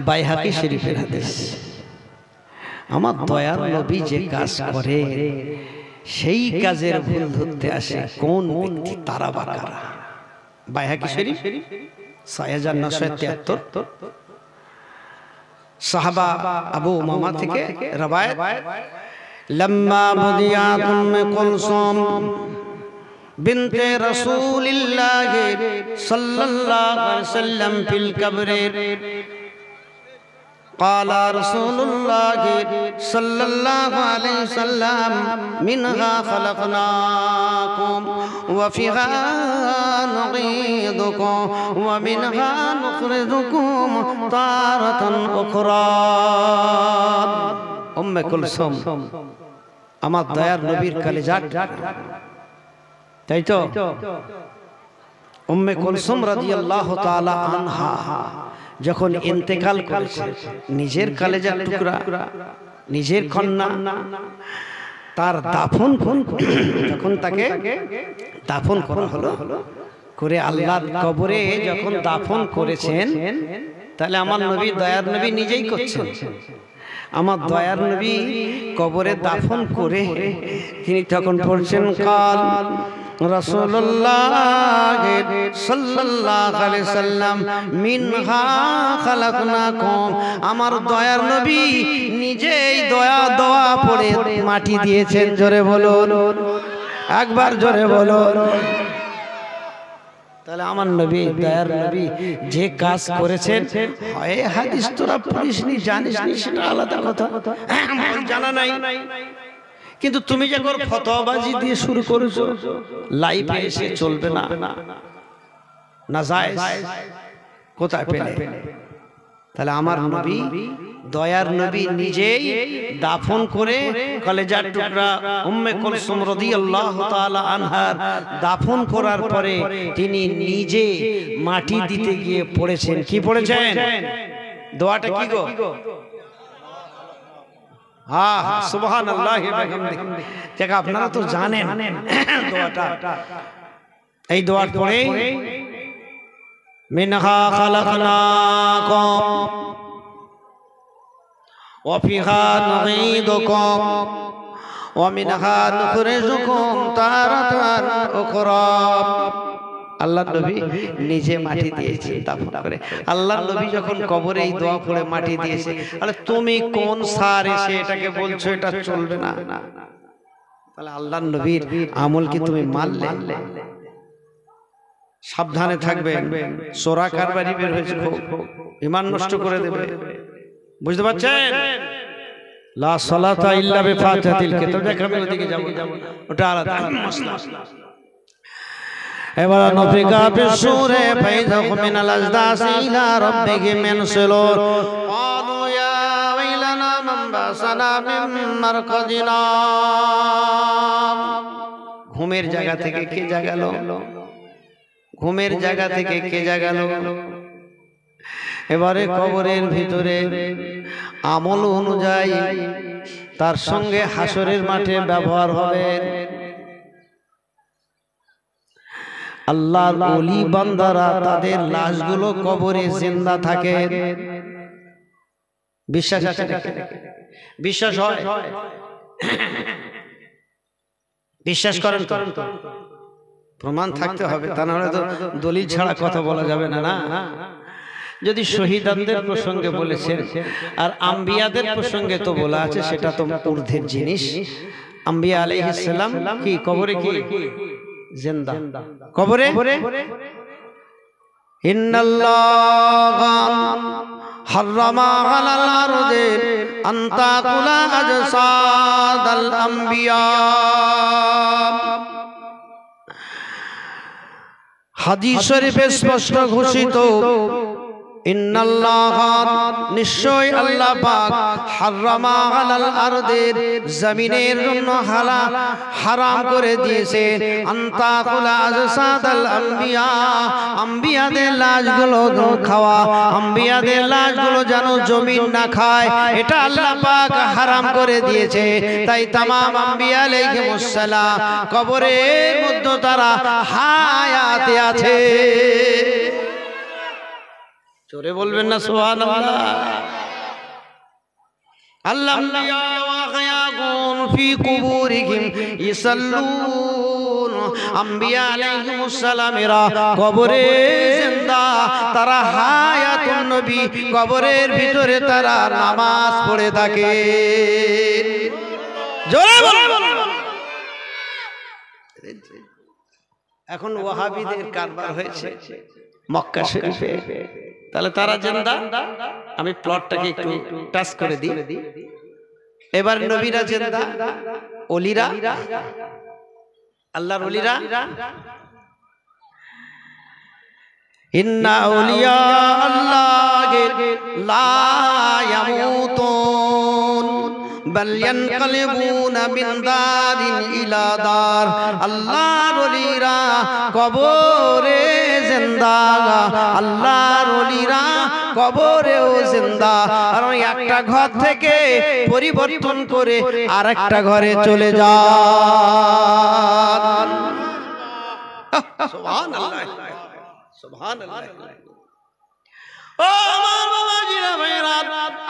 বাইহাকি শরীফের হাদিস আমার দয়ার নবী যে কাজ করে সেই কাজের ভুল ধরতে আসে কোন ব্যক্তি তারা বাকারা বাইহাকি শরীফ 6973 সাহাবা আবু উমামা থেকে রওয়ায়াত لما بديات أم كلثوم بنت رسول الله صلى الله عليه وسلم في القبر قال رسول الله صلى الله عليه وسلم منها خلقناكم وفيها نعيدكم ومنها نخرجكم تارة أخرى أم كلثوم আমার দয়ার নবীর কলিজাত তাই তো উম্মে কুলসুম রাদিয়াল্লাহু তাআলা আনহা যখন ইন্তেকাল করেছে নিজের কলিজার টুকরা নিজের কন্যা তার দাফন যখন তাকে দাফন করা হলো করে আল্লাহর কবরে যখন দাফন করেছেন তাহলে আমার নবী দয়ার নবী নিজেই করছেন আমার দয়ার নবী কবরে দাফন করে তিনি তখন পড়ছেন কাল রাসূলুল্লাহ সাল্লাল্লাহু আলাইহি সাল্লাম মিনহা খালাকনাকুম আমার দয়ার নবী নিজেই দোয়া পড়ে মাটি দিয়েছেন জোরে বলুন একবার জোরে বলুন তাহলে আমার নবী দয়ার নবী যে কাজ করেছেন হয় হাদিস তোরা পড়িসনি জানিসনি সেটা আলাদা কথা জানা নাই কিন্তু তুমি যখন ফতোয়াবাজি দিয়ে শুরু করেছো লাইভে এসে চলবে না না জায়েজ কোথায় পেলে তাহলে আমার নবী দয়ার নবী নিজেই দাফন করে কলেজার টুকরা উম্মে কুলসুম রাদিয়াল্লাহু তাআলা আনহার দাফন করার পরে তিনি নিজে মাটি দিতে গিয়ে পড়েছেন কি পড়েছেন দোয়াটা কি গো হ্যাঁ সুবহানাল্লাহি ওয়া বিহামদিহি দেখা আপনারা তো জানেন দোয়াটা এই দোয়ার পরে মিনহা খালাকনাকুম وفيها نعيدكم ومنها نخرجكم تارة أخرى আল্লাহর নবী নিজে মাটি দিয়েছে দাফন করে আল্লাহর নবী যখন কবরে এই দোয়া পড়ে মাটি দিয়েছে তাহলে তুমি কোন সার এসে এটাকে বলছো এটা চলবে না তাহলে আল্লাহর নবীর আমল কি তুমি মানলে সাবধানে থাকবেন চোরা কারবারি বের হয়েছে ঈমান নষ্ট করে দেবে বুঝতে পারছেন লা সালাতা ইল্লা বিফাতিহাতিল কিতাব আমি ওদিকে যাব ওটা আলাদা মাসলা এবার নফিকা বিসুরে ফাইযাহুম মিনাল আজদাসি ইলা রাব্বিহিম ইয়ানসিলুন ক্বালু ইয়া ওয়াইলানা মান বাসানা মিন মারকাদিনা। ঘুমের জায়গা থেকে কে জাগালো? ঘুমের জায়গা থেকে কে জাগালো? এবারে কবরের ভিতরে আমল অনুযায়ী তার সঙ্গে হাসরের মাঠে ব্যবহার হবে। আল্লাহর ওলি বান্দারা তাদের লাশগুলো কবরে জিন্দা থাকে। বিশ্বাস আছে? বিশ্বাস হয়? বিশ্বাস করেন তো? প্রমাণ থাকতে হবে, তা না হলে তো দলিল ছাড়া কথা বলা যাবে না। না, যদি শহীদদের প্রসঙ্গে বলেছেন আর আম্বিয়াদের প্রসঙ্গে তো বলা আছে, সেটা তো ঊর্ধ্বের জিনিস। আম্বিয়া আলাইহিস সালাম কি কবরে কি জিন্দা? কবরে ইন্নাল্লাহা হারামা আলাল আরদি আন তাকুলা আজসাদাল আম্বিয়া। হাদিস শরীফে স্পষ্ট ঘোষিত, ইন্নাল্লাহা নিশ্চয় আল্লাহ পাক হারামা আলাল আরদি জমিনের জন্য হারাম করে দিয়েছেন আনতাকুলা আজসাদাল আম্বিয়া, আম্বিয়াদের লাশগুলো খাওয়া, আম্বিয়াদের লাশগুলো যেন জমিন না খায়, এটা আল্লাহ পাক হারাম করে দিয়েছে। তাই তামাম আম্বিয়া আলাইহিমুস সালাম কবরের মধ্যে তারা হায়াতে আছে। জোরে বলবেন না সুবহানাল্লাহ। আল্লাহ ওয়া হায়াকুন ফি কুবুরিহিম ইসাল্লুন। আম্বিয়া আলাইহিমুস সালামেরা কবরে জিন্দা, তারা হায়াতুন নবী, কবরের ভিতরে তারা নামাজ পড়ে থাকে। জোরে বলুন। এখন ওয়াহাবিদের কারবার হয়েছে মক্কা শরীফে, তাহলে তারা জিন্দা। আমি প্লটটাকে একটু টাচ করে দিই। এবার নবীরা জিন্দা, ওলিরা, আল্লাহর ওলিরা, ইন্না আউলিয়া আল্লাহি লা ইয়ামুতুন বাল ইয়ানকালিবুনা মিন দারিন ইলা দার। আল্লাহর ওলিরা কবরে জিন্দা, আল্লাহর ওলিরা কবরেও জিন্দা। আর একটা ঘর থেকে পরিবর্তন করে আরেকটা ঘরে চলে যান। সুবহানাল্লাহ, সুবহানাল্লাহ। ও আমার বাবাজিরা ভাইরা,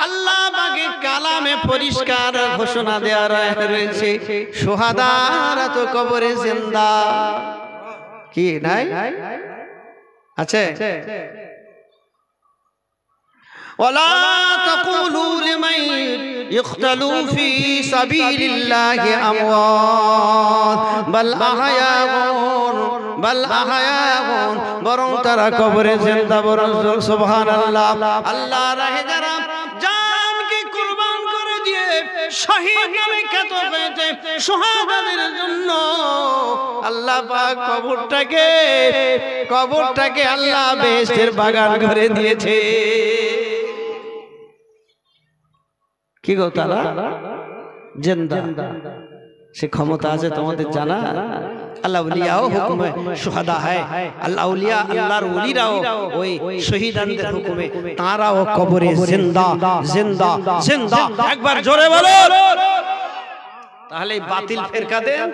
আল্লাহ পাকের কালামে পরিষ্কার ঘোষণা দেয়া রয়েছে, শুহাদারা তো কবরে জিন্দা। কি নাই? আছে? ওয়ালা তাকুলু লিমান ইখতালু ফি সাবিলিল্লাহি আমওয়াত বাল আহয়াউন, বাল আহয়াউন, বরং তারা কবরে জিন্দা। বরং সুবহানাল্লাহ। আল্লাহর রাহে যারা জানকে কুরবান করে দিয়ে শহীদ নামে খ্যাত হয়েছে, শুহাদাদের জন্য আল্লাহ পাক কবরটাকে আল্লাহ বেহেশতের বাগান করে দিয়েছে। কি গো, তারা জিন্দা, সে ক্ষমতা আছে তোমাদের জানা? আল্লাহ ওলিয়াও হুকুমে শুহাদা হয়, আল্লাহ ওলিয়া, আল্লাহর ওলিরাও ওই শহীদদের হুকুমে তারাও কবরে জিন্দা, জিন্দা, জিন্দা। একবার জোরে বলো। তাহলে বাতিল ফেরকাদের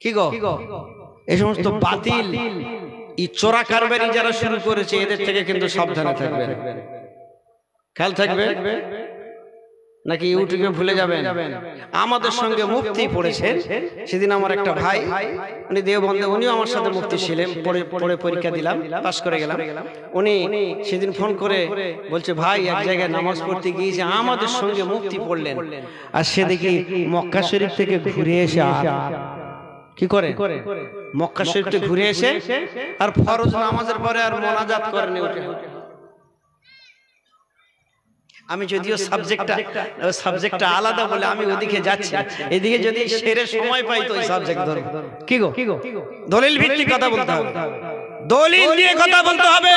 কি গো, এই সমস্ত বাতিল এই চোরা কারবারি যারা শুরু করেছে, এদের থেকে কিন্তু সাবধানে থাকবেন, খেয়াল থাকবে। নাকি ইউটিউবে ভুলে যাবেন? আমাদের সঙ্গে মুফতি পড়েছেন সেদিন, আমার একটা ভাই, উনি দেওবন্দে, উনিও আমার সাথে মুফতি ছিলেন, পড়ে পরীক্ষা দিলাম, পাস করে গেলাম। উনি সেদিন ফোন করে বলছে, ভাই এক জায়গায় নামাজ পড়তে গিয়েছে, আমাদের সঙ্গে মুফতি পড়লেন, আর সে দেখি মক্কা শরীফ থেকে ঘুরে এসে কি করে, মক্কা শরীফ থেকে ঘুরে এসে আর ফরজ নামাজের পরে আর মোনাজাত করেন। আমি যদিও সাবজেক্টটা আলাদা বলে আমি ওদিকে যাচ্ছি, এদিকে যদি সেরে সময় পাই তো ওই সাবজেক্ট ধরব। কি গো, দলিল ভিত্তিক কথা বলতে হবে, দলিল দিয়ে কথা বলতে হবে।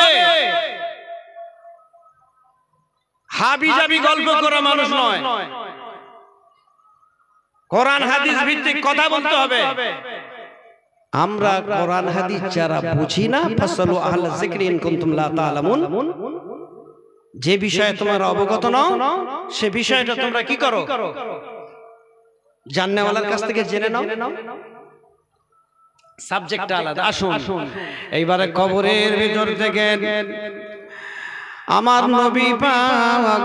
হাবি জাবি গল্প করা মানুষ নয়, কোরআন হাদিস ভিত্তিক কথা বলতে হবে। আমরা কোরআন হাদিস যারা বুঝি না, ফাসালু আহলা যিকরি ইন কুনতুম লা তা'লামুন, যে বিষয়ে তোমরা অবগত নও সে বিষয়টা তোমরা কি করো, জাননেওয়ালার কাছ থেকে জেনে নাও। সাবজেক্টটা আলাদা। আসুন এইবারে কবরের ভিতর থেকে আমার নবী পাক,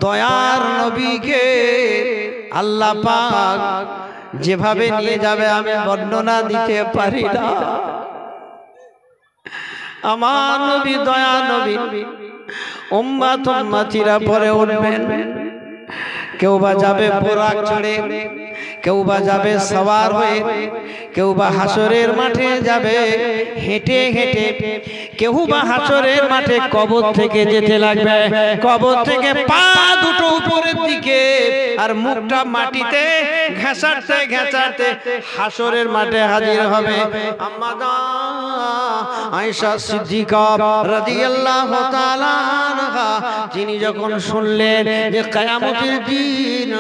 দয়ার নবীকে আল্লাহ পাক যেভাবে নিয়ে যাবে আমি বর্ণনা দিতে পারি না। আমার নবী, দয়া নবী, উম্মাত উম্মাতিরা পরে উঠবেন। কেউ বা যাবে বোরাক চড়ে, কেউ বা যাবে সওয়ার হয়ে, কেউ বা হাসরের মাঠে যাবে হেঁটে হেঁটে, কেউ বা হাসরের মাঠে কবর থেকে যেতে লাগবে, কবর থেকে পা দুটো উপরের দিকে আর মুখটা মাটিতে ঘেঁষাতে ঘেঁষাতে হাসরের মাঠে হাজির হবে আম্মা আয়েশা সিদ্দিকা রাদিয়াল্লাহু তাআলা আনহা। তিনি যখন শুনলেন যে কিয়ামতের দিন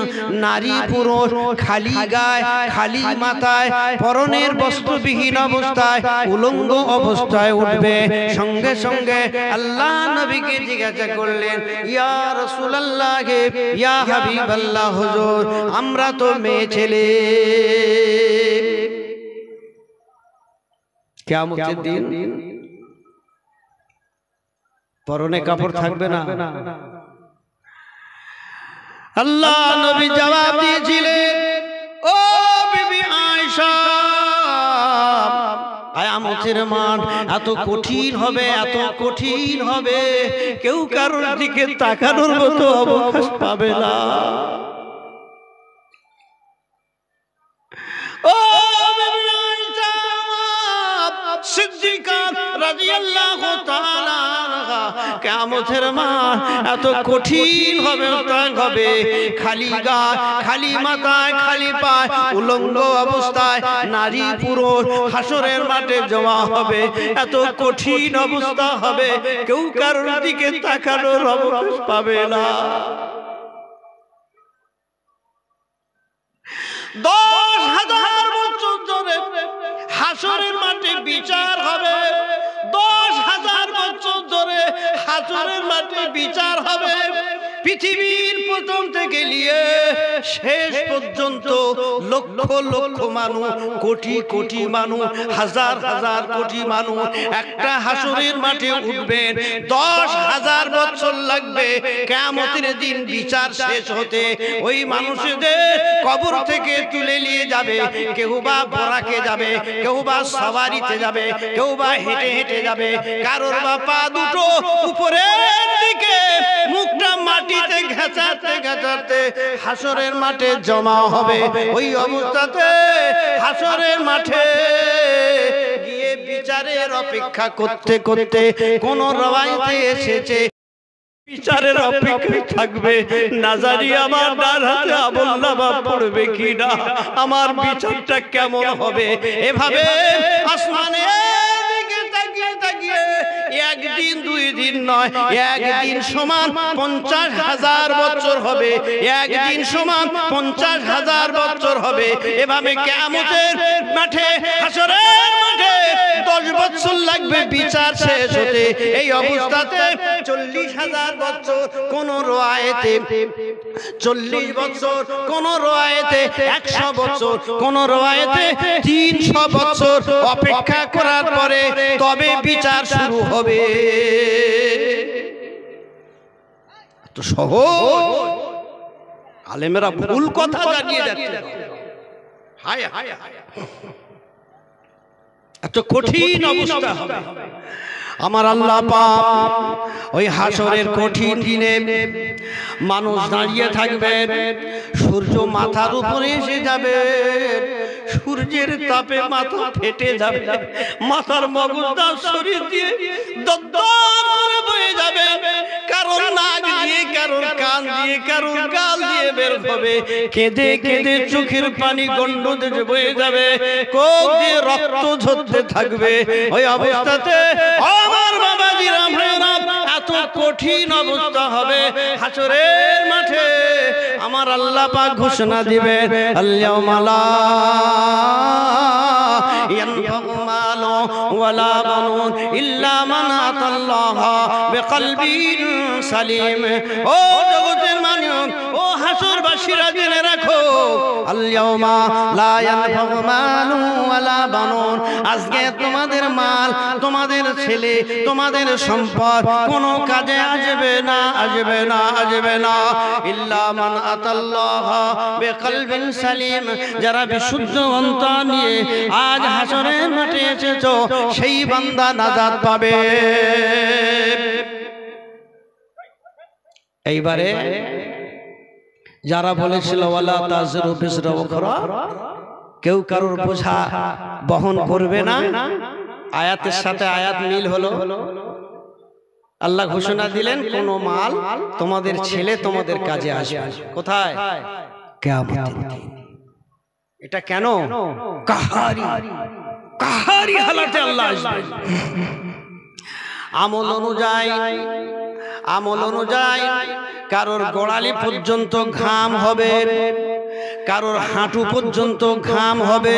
নারী পুরুষ খালি গায়ে খালি মাথায় পরনের বস্ত্রবিহীন অবস্থায় উলঙ্গ অবস্থায় উঠবে, সঙ্গে সঙ্গে আল্লাহ নবীকে জিজ্ঞাসা করলেন, ইয়া রাসূলুল্লাহ, ইয়া হাবিবাল্লাহ, হুজুর আমরা তো মেয়ে ছেলে, কিয়ামতের দিন পরনে কাপড় থাকবে না। আল্লাহ নবী জবাব দিয়েছিলেন, ও বিবি আয়েশা, কিয়ামতের মাঠ এত কঠিন হবে, এত কঠিন হবে, কেউ কারোর দিকে তাকানোর মতো অবকাশ পাবে না। ও বিবি আয়েশা সিদ্দিকা রাদিয়াল্লাহু তাআলা আনহা, কিয়ামতের মাঠ এত কঠিন হবে, হবে খালি গা খালি মাথায় খালি পায় উলঙ্গ অবস্থায় নারী পুরুষ হাসরের মাঠে জমা হবে, এত কঠিন অবস্থা হবে, কেউ কারোর দিকে তাকানোর অবকাশ পাবে না। 10,000 বছর ধরে হাসরের মাঠে বিচার হবে, 10,000 বছর ধরে হাসরের মাঠে বিচার হবে। পৃথিবীর প্রথম থেকে নিয়ে শেষ পর্যন্ত লক্ষ লক্ষ মানুষ, কোটি কোটি মানুষ, হাজার হাজার কোটি মানুষ একটা হাসরের মাঠে উঠবেন। 10,000 বছর লাগবে কিয়ামতের দিন বিচার শেষ হতে। ওই মানুষদের কবর থেকে তুলে নিয়ে যাবে, কেউ বা বোরাকে যাবে, কেউ বা সওয়ারিতে যাবে, কেউ বা হেঁটে হেঁটে যাবে, কারোর বা পা দুটো উপরের দিকে, মুখটা মাটিতে ঘেঁচাতে ঘেঁচাতে হাসরের মাঠে জমা হবে। ওই অবস্থাতে হাসরের মাঠে গিয়ে বিচারের অপেক্ষা করতে করতে কোন রওয়ায়েতে এসেছে বিচারের অপেক্ষায় থাকবে, নাজারি আমার ডান হাতে আমলনামা পড়বে কিনা, আমার বিচারটা কেমন হবে। এভাবে আসমানে একদিন দুই দিন নয়, একদিন সমান 50,000 বছর হবে, একদিন সমান 50,000 বছর হবে। এভাবে কিয়ামতের মাঠে হাসরের মাঠে 10 বছর লাগবে বিচার শেষ হতে। এই অবস্থাতে 40,000 বছর কোন রওয়ায়েতে, 40 বছর কোন রওয়ায়েতে, 100 বছর কোন রওয়ায়েতে, 300 বছর অপেক্ষা করার পরে তবে বিচার শুরু হবে। তো সহজ, আলেমেরা ভুল কথা জানিয়ে যাচ্ছে। হায় হায় হায়, এত কঠিন অবস্থা হবে। আমার আল্লাহ পাক ওই হাসরের কঠিন দিনে মানুষ দাঁড়িয়ে থাকবেন, সূর্য মাথার উপরে এসে যাবে, সূর্যের তাপে মাথা ফেটে যাবে, মাথার মগজটা শরীর দিয়ে দরদর করে বয়ে যাবে। যাবে, কারোর নাক দিয়ে, কারোর কান দিয়ে, কারোর গাল দিয়ে বের হবে, কেঁদে কেঁদে চোখের পানি গন্ডতে বয়ে যাবে, কোক দিয়ে রক্ত ঝরতে থাকবে। ওই অবস্থাতে আমার বাবাজিরা ভাইরা এত কঠিন অবস্থা হবে হাসরের মাঠে। আমার আল্লাহ পাক ঘোষণা দিবেন, আল-ইয়াওমা লা ইয়ানফাউ মালু ওয়ালা বানুন ইল্লা মান আতাল্লাহা বিকলবিন সালিম। ও জগতের মানুষ, ও হাসরবাসীরা জেনে রাখো, আল-ইয়াওমা লা ইয়ানফাউ মালু ওয়ালা বানুন, আজকে তোমাদের মাল, তোমাদের ছেলে, তোমাদের সম্পদ কোনো কাজে আসবে না, আসবে না, আসবে না, ইল্লা মান আতাল্লাহা বিকলবিন সালিম। যারা বিশুদ্ধ অন্তর নিয়ে আজ হাসরের মাঠে এসেছো, সেই বান্দা নাজাত পাবে। এইবারে যারা বলেছিল ওয়ালা তাজরু বিজরা উখরা, কেউ কারোর বোঝা বহন করবে না, আয়াতের সাথে আয়াত মিল হলো। আল্লাহ ঘোষণা দিলেন, কোন মাল তোমাদের ছেলে তোমাদের কাজে আসবে। কোথায়? কিয়ামতের দিন। এটা কেন? কাহারি কাহারি হালাতে আল্লাহ আসবে। আমল অনুযায়ী, আমল অনুযায়ী কারোর গোড়ালি পর্যন্ত ঘাম হবে, কারোর হাঁটু পর্যন্ত ঘাম হবে,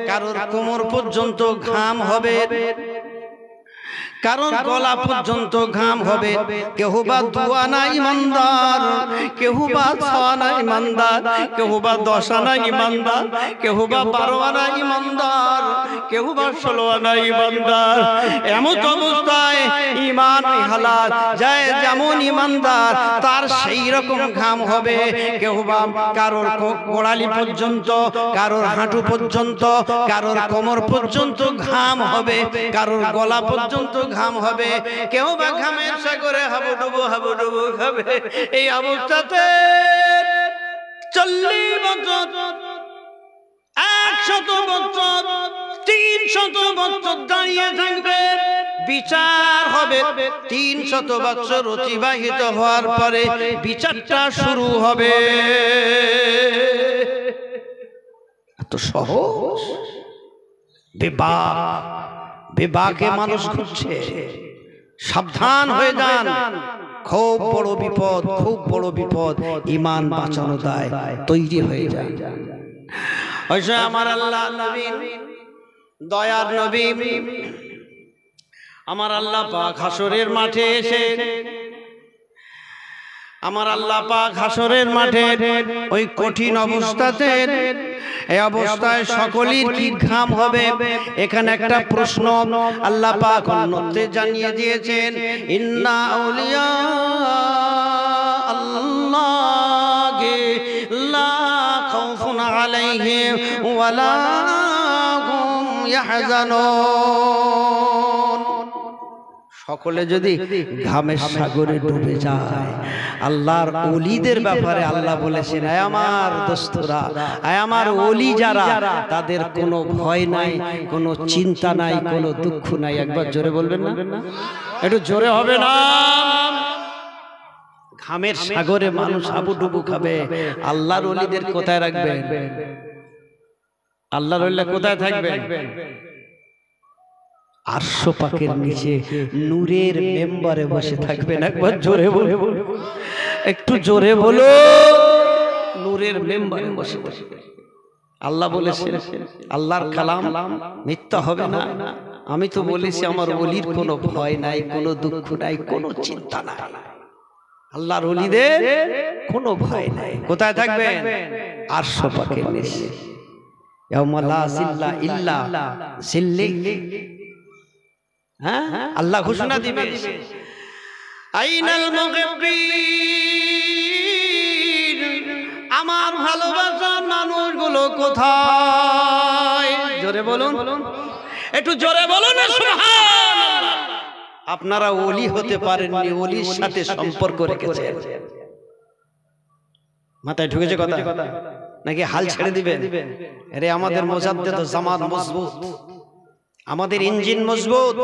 কারোর কোমর পর্যন্ত ঘাম হবে, কারণ গলা পর্যন্ত ঘাম হবে। কেউ বা দুয়ানা ইমানদার, কেউ বা ছয়না ইমানদার, কেউ বা দশানা ইমানদার, কেউ বা 12 আনা ইমানদার, কেউ বা 16 আনা ইমানদার। এমন অবস্থায় ইমান হালাল যায়, যেমন ইমানদার তার সেই রকম ঘাম হবে। কেউ বা কারোর গোড়ালি পর্যন্ত, কারোর হাঁটু পর্যন্ত, কারোর কোমর পর্যন্ত ঘাম হবে, কারোর গলা পর্যন্ত ঘাম হবে। কেউ বা ঘামের সাগরে হাবুডুবু হাবুডুবু খাবে। এই অবস্থাতে 40 বছর, 100 বছর, 300 বছর দাঁড়িয়ে থাকবে, বিচার হবে। 300 বছর অতিবাহিত হওয়ার পরে বিচারটা শুরু হবে। এত সহজ? বিবাহ, বিবাহকে মানুষ খুঁজছে। সাবধান হয়ে যান, খুব বড় বিপদ, খুব বড় বিপদ। ঈমান বাঁচানো দায়, তৈরি হয়ে যান। ওইসব আমার আল্লাহ নবী, দয়ার নবী, আমার আল্লাহ পাক হাসরের মাঠে এসে, আমার আল্লাহ পাক হাসরের মাঠে ওই কঠিন অবস্থাতে, এই অবস্থায় সকলের কি ঘাম হবে। এখানে একটা প্রশ্ন আল্লাহ পাক অন্যত্রে জানিয়ে দিয়েছেন, ইন্না আউলিয়া আল্লাহ লা খাউফুন আলাইহিম ওয়ালা হুম ইয়াহজানুন। সকলে যদি ঘামের সাগরে ডুবে যায়, আল্লাহর ওলিদের ব্যাপারে আল্লাহ বলেছেন, আয় আমার দোস্তরা, আয় আমার ওলি যারা, তাদের কোনো ভয় নাই, কোনো চিন্তা নাই, কোনো দুঃখ নাই। একবার জোরে বলবেন না? একটু জোরে হবে না? ঘামের সাগরে মানুষ হাবুডুবু খাবে, আল্লাহর ওলিদের কোথায় রাখবেন? আল্লাহর ওলিরা কোথায় থাকবেন? আরশ পাকের নিচে নূরের মেম্বারে বসে থাকবেন। একবার জোরে বলে, একটু জোরে বলো, নূরের মেম্বারে বসে বসে। আল্লাহ বলেছেন, আল্লাহর কালাম মিথ্যা হবে না। আমি তো বলেছি আমার ওলির কোনো ভয় নাই, কোনো দুঃখ নাই, কোনো চিন্তা নাই। আল্লাহর ওলিদের কোনো ভয় নাই। কোথায় থাকবেন? আরশ পাকের নিচে। ইয়াউমা লা জিল্লা ইল্লা জিল্লি। হ্যাঁ, আল্লাহ ঘোষণা দিবে, আইনাল মুগিবিন, আমার ভালোবাসার মানুষগুলো কোথায়? জোরে বলুন, একটু জোরে বলুন না সুবহানাল্লাহ। আপনারা ওলি হতে পারেননি, ওলির সাথে সম্পর্ক রেখেছেন। মাথায় ঢুকেছে কথা নাকি হাল ছেড়ে দিবেন? আরে আমাদের মুজাদ্দিদ জামাত মজবুত, আমাদের ইঞ্জিন মজবুত,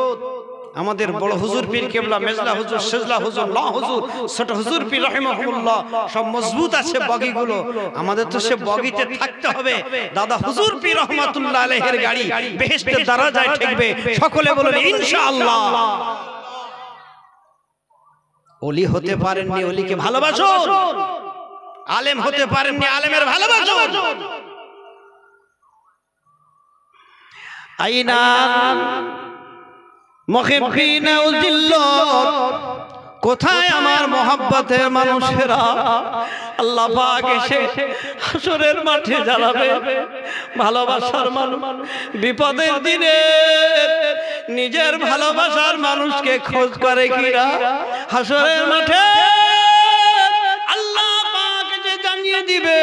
আমাদের বড় হুজুর পীর কেবলা মেজলা হুজুর সেজলা হুজুর লা হুজুর ছোট হুজুর পীর রাহিমাহুল্লাহ সব মজবুত আছে বগিগুলো, আমাদের তো সে বগিতে থাকতে হবে। দাদা হুজুর পীর রহমাতুল্লাহ আলাইহির গাড়ি বেহেশতের দরজায় ঠেকবে, সকলে বলেন ইনশাআল্লাহ। ওলি হতে পারেননি, ওলিকে ভালোবাসুন। আলেম হতে পারেননি, আলেমের ভালোবাসুন। আইনা মুহিব্বিনা উযিল্লাত, কোথায় আমার মহব্বতের মানুষেরা? আল্লাহ পাক এসে হাসরের মাঠে জ্বালাবে ভালোবাসার মানুষ। বিপদের দিনে নিজের ভালোবাসার মানুষকে খোঁজ করে কিনা? হাসরের মাঠে আল্লাহ পাক যে জানিয়ে দিবে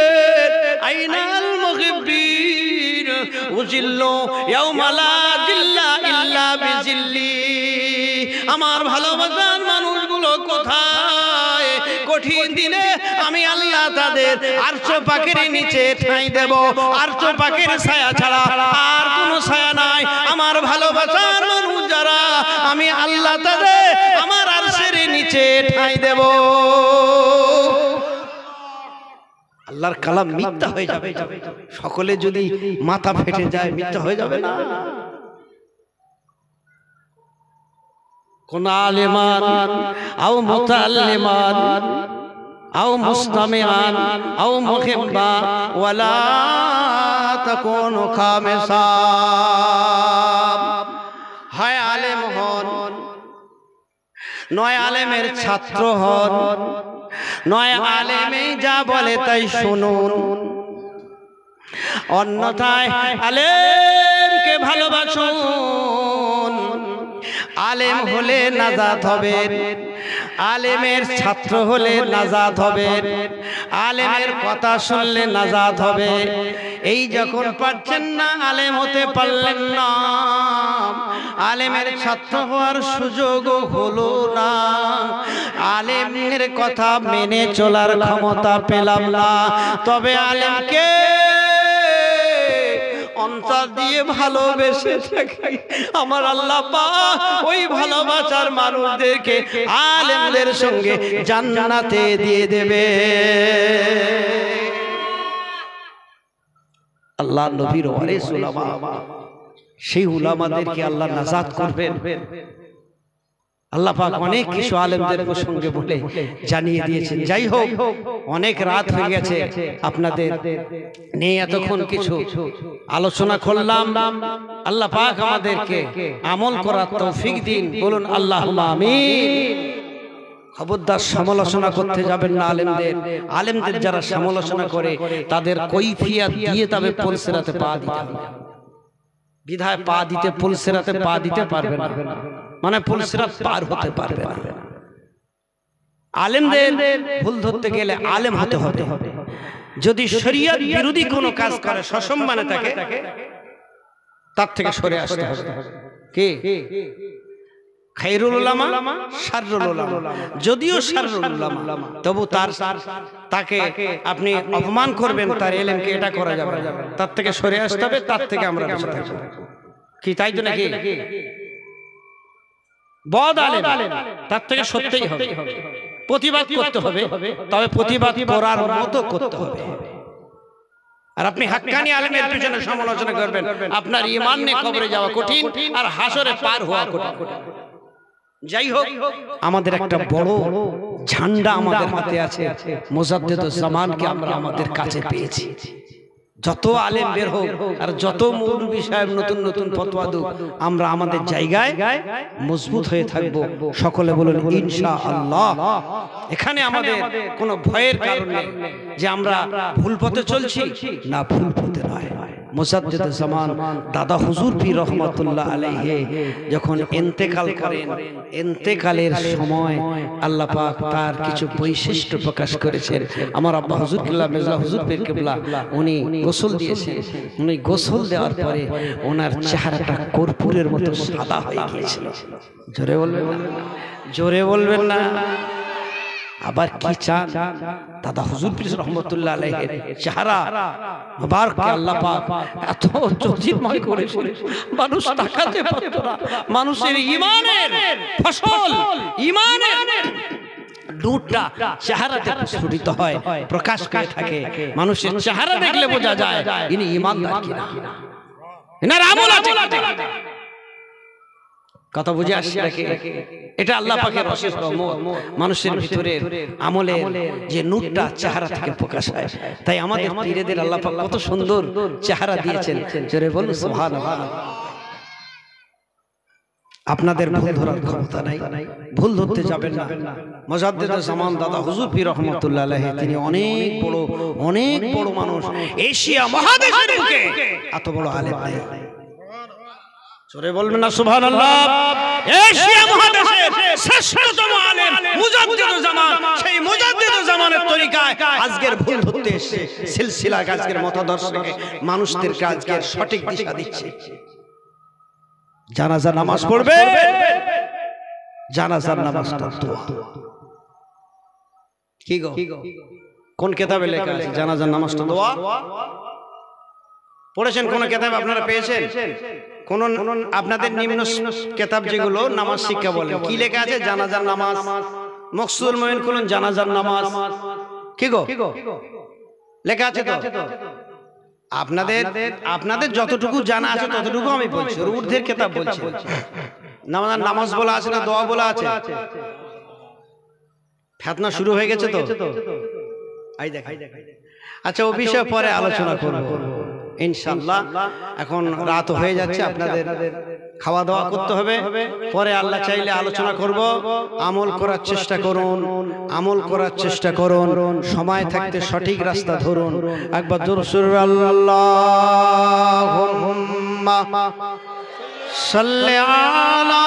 আইনাল মুহিব্বিন উযিল্লু ইয়াওমা লা জিল্লা ইল্লা বিজিল্লি। আমার ভালোবাসার মানুষগুলো কোথায়? কঠিন দিনে আমি আল্লাহ তাদের আরশ পাকের নিচে ঠাঁই দেব। আরশ পাকের ছায়া ছাড়া আর কোনো ছায়া নাই। আমার ভালোবাসার মানুষ যারা, আমি আল্লাহ তাদের আমার আরশের নিচে ঠাঁই দেব। আল্লাহর কালাম মিথ্যা হয়ে যাবে। সকলে যদি মাথা ফেটে যায় মিথ্যা হয়ে যাবে না? কোন আলেমান আও মুতাআল্লিমান আও মুস্তামিআন আও মুহিব্বা ওয়ালা তাকুনু খামিসা। হয় আলেম হন, নয় আলেমের ছাত্র হন, নয় আলেমই যা বলে তাই শুনুন। অন্যথায় আলেমকে ভালোবাসুন। আলেম হলে নাজাত হবেন, আলেমের ছাত্র হলে নাজাত হবেন, আলেমের কথা শুনলে নাজাত হবে। এই যখন পারছেন না, আলেম হতে পারলেন না, আলেমের ছাত্র হওয়ার সুযোগও হলো না, আলেমের কথা মেনে চলার ক্ষমতা পেলাম না, তবে আলেমকে অন্তর দিয়ে ভালোবেসে থাকি, আমার আল্লাহ পাক ওই ভালোবাসার মানুষদেরকে আলেমদের সঙ্গে জান্নাতে দিয়ে দেবে। আল্লাহ নবীর ওয়ারিস উলামা, সেই উলামাদেরকে আল্লাহ নাজাত করবেন। আল্লাহ পাক অনেক কিছু আলেমদের প্রসঙ্গে বলে জানিয়ে দিয়েছেন। যাই হোক, অনেক রাত হয়ে গেছে, আপনাদের নিয়ে এতক্ষণ কিছু আলোচনা করলাম। আল্লাহ পাক আমাদেরকে আমল করার তৌফিক দিন, বলুন আল্লাহুম্মা আমিন। খবরদার সমালোচনা করতে যাবেন না আলেমদের। আলেমদের যারা সমালোচনা করে তাদের কৈফিয়ত দিয়ে তবে পুলসিরাতে পা দিতে হবে। বিধায় পা দিতে, পুলসিরাতে পা দিতে পারবে না, মানে পুলসিরাত পার হতে পারবে না। আলেমদের ভুল ধরতে গেলে আলেম হতে হবে। যদি শরীয়ত বিরোধী কোনো কাজ করে, সসম্মানে তাকে তার থেকে সরে আসতে হবে। কি খায়রুল উলামা শাররুল উলামা, যদিও শাররুল উলামা, তবু তাকে আপনি অপমান করবেন, তার ইলমকে, এটা করা যাবে না। তার থেকে সরে আসতে হবে, তার থেকে আমরা বেঁচে থাকব। কি তাই তো নাকি? বদ আলেম তার থেকে সত্যিই হবে, প্রতিবাদ করতে হবে, তবে প্রতিবাদ করার মতো করতে হবে। আর আপনি হাক্কানি আলেমের পিছনে সমালোচনা করবেন, আপনার ঈমান নিয়ে কবরে যাওয়া কঠিন আর হাসরে পার হওয়া কঠিন। যাই হোক, আমাদের একটা বড় ঝান্ডা আমাদের হাতে আছে, মুজাদ্দিদুজ জামানকে আমরা আমাদের কাছে পেয়েছি। যত আলেম বের হোক আর যত মৌলবী সাহেব নতুন নতুন ফতোয়া দুক, আমরা আমাদের জায়গায় মজবুত হয়ে থাকবো। সকলে বলুন ইনশাআল্লাহ। এখানে আমাদের কোনো ভয়ের কারণ নেই যে আমরা ভুল পথে চলছি, না, ভুল পথে নয়। মুজাদ্দিদুজ জামান দাদা হুজুর পীর রহমাতুল্লাহ আলাইহি যখন ইন্তেকাল করেন, ইন্তেকালের সময় আল্লাহ পাক তার কিছু বৈশিষ্ট্য প্রকাশ করেছেন। আমার আব্বা হুজুর কিবলা মেজলা হুজুর পীর কিবলা উনি গোসল দিয়েছেন। উনি গোসল দেওয়ার পরে ওনার চেহারাটা কর্পূরের মতো সাদা হয়ে গিয়েছিল। জোরে বলবেন না, জোরে বলবেন না। আবার কি চান দাদা হুজুর পীর রহমতুল্লাহ আলাইহির চেহারা মুবারক আল্লাহ পাক এত জ্যোতির্ময় করেছে, মানুষ তাকাতে পারত না। মানুষের ঈমানের ফসল, ঈমানের নূরটা চেহারাতে প্রস্ফুটিত হয়, প্রকাশ পেয়ে থাকে। মানুষের চেহারা দেখলে বোঝা যায় ইনি ঈমানদার কিনা, এনার আমল আছে। কথা বুঝে আসছে নাকি? এটা আল্লাহ পাকের অশেষ রহমত, মানুষের ভিতরে আমলের যে নূরটা চেহারা থেকে প্রকাশ হয়। তাই আমাদের পীরদের আল্লাহ পাক কত সুন্দর চেহারা দিয়েছেন, জোরে বলুন সুবহানাল্লাহ। আপনাদের ভুল ধরার ক্ষমতা নাই, ভুল ধরতে যাবেন না। মুজাদ্দিদুল জামান দাদা হুজুর পীর রহমাতুল্লাহ আলাইহি তিনি অনেক বড় মানুষ, এশিয়া মহাদেশের বুকে এত বড় আলেম নাই। জোরে বলবেন না সুবহানাল্লাহ। এশিয়া মহাদেশের শ্রেষ্ঠতম আলেম মুজাদ্দিদুল জামান, সেই মুজাদ্দিদুল জামানের তরিকায় আজকের ভুল ধরতে এসে সিলসিলা আজকের মতাদর্শকে মানুষদের আজকের সঠিক দিশা দিচ্ছে। জানাজা নামাজ পড়বে, জানাজার নামাজটা দোয়া। কি গো, কোন কিতাবে লেখা আছে জানাজার নামাজটা দোয়া? পড়েছেন কোন কিতাব আপনারা পেয়েছেন? কোন আপনাদের নিম্ন কিতাব যেগুলো নামাজ শিক্ষা বলে কি লেখা আছে? জানাজার নামাজ, মকসুদুল মুমিন কোন জানাজার নামাজ, কি গো লেখা আছে তো? আপনাদের যতটুকু জানা আছে ততটুকু আমি বলছি, উর্ধের কিতাব বলছি। নামাজ বলা আছে না দোয়া বলা আছে? ফিতনা শুরু হয়ে গেছে তো, আই দেখ। আচ্ছা, ও বিষয়ে পরে আলোচনা করব ইনশাআল্লাহ। এখন রাত হয়ে যাচ্ছে, আপনাদের খাওয়া দাওয়া করতে হবে, পরে আল্লাহ চাইলে আলোচনা করব। আমল করার চেষ্টা করুন, আমল করার চেষ্টা করুন, সময় থাকতে সঠিক রাস্তা ধরুন। একবার জোরে সুরে আল্লাহুম্মা সাল্লি আলা